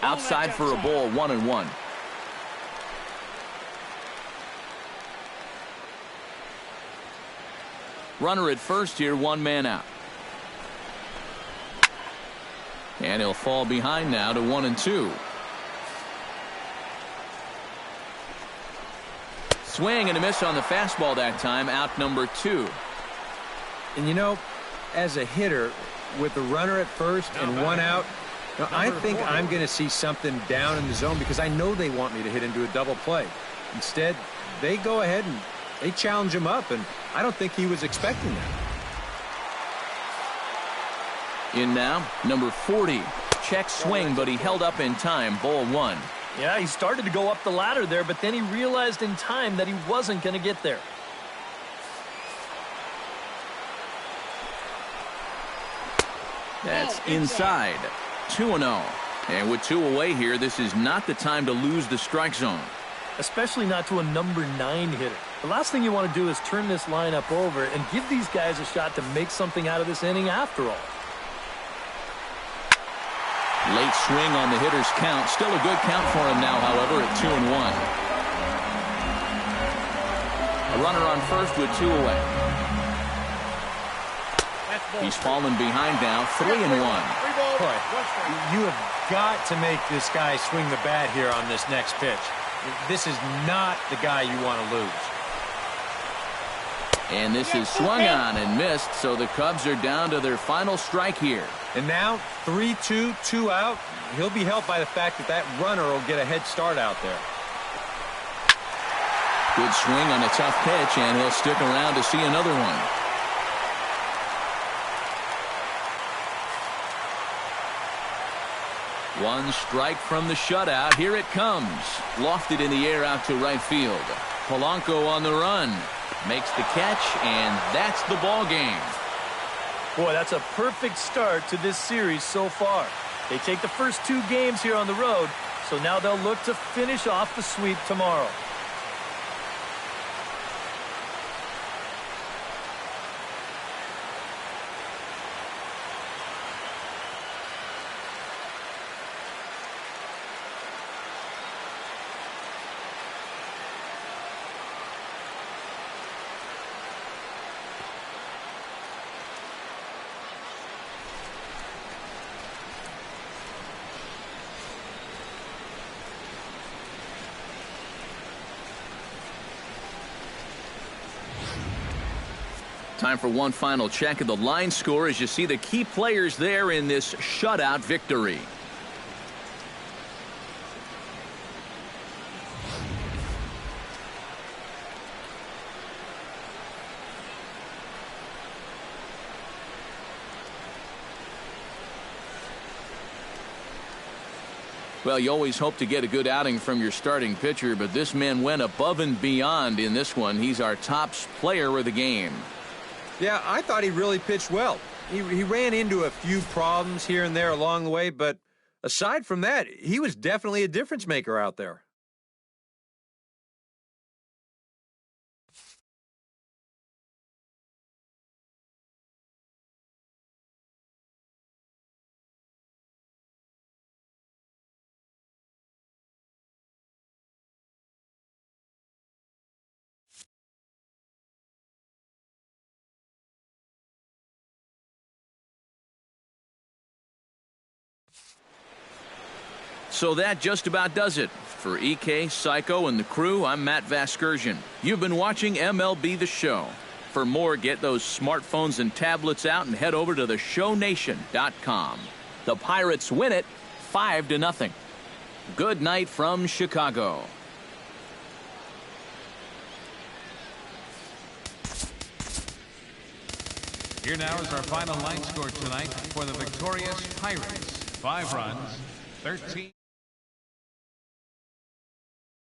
Outside for a ball, 1-1. Runner at first here, 1 man out. And he'll fall behind now to 1-2. Swing and a miss on the fastball that time, out number 2. And you know, as a hitter, with the runner at first and 1 out, I think I'm going to see something down in the zone because I know they want me to hit into a double play. Instead, they go ahead and they challenge him up, and I don't think he was expecting that. In now, number 40. Check swing, but he held up in time. Ball 1. Yeah, he started to go up the ladder there, but then he realized in time that he wasn't going to get there. That's inside. 2-0. And with 2 away here, this is not the time to lose the strike zone. Especially not to a number 9 hitter. The last thing you want to do is turn this lineup over and give these guys a shot to make something out of this inning after all. Late swing on the hitter's count. Still a good count for him now, however, at 2-1. A runner on first with 2 away. He's fallen behind now, 3-1. Boy, you have got to make this guy swing the bat here on this next pitch. This is not the guy you want to lose. And this is swung on and missed, so the Cubs are down to their final strike here. And now 3-2, 2 out. He'll be helped by the fact that that runner will get a head start out there. Good swing on a tough pitch, and he'll stick around to see another one. One strike from the shutout. Here it comes. Lofted in the air out to right field. Polanco on the run. Makes the catch, and that's the ball game. Boy, that's a perfect start to this series so far. They take the first 2 games here on the road, so now they'll look to finish off the sweep tomorrow. Time for one final check of the line score as you see the key players there in this shutout victory. Well, you always hope to get a good outing from your starting pitcher, but this man went above and beyond in this one. He's our top player of the game. Yeah, I thought he really pitched well. He ran into a few problems here and there along the way, but aside from that, he was definitely a difference maker out there. So that just about does it. For EK, Psycho, and the crew, I'm Matt Vasgersian. You've been watching MLB The Show. For more, get those smartphones and tablets out and head over to theshownation.com. The Pirates win it 5-0. Good night from Chicago. Here now is our final line score tonight for the victorious Pirates. 5 runs, 13.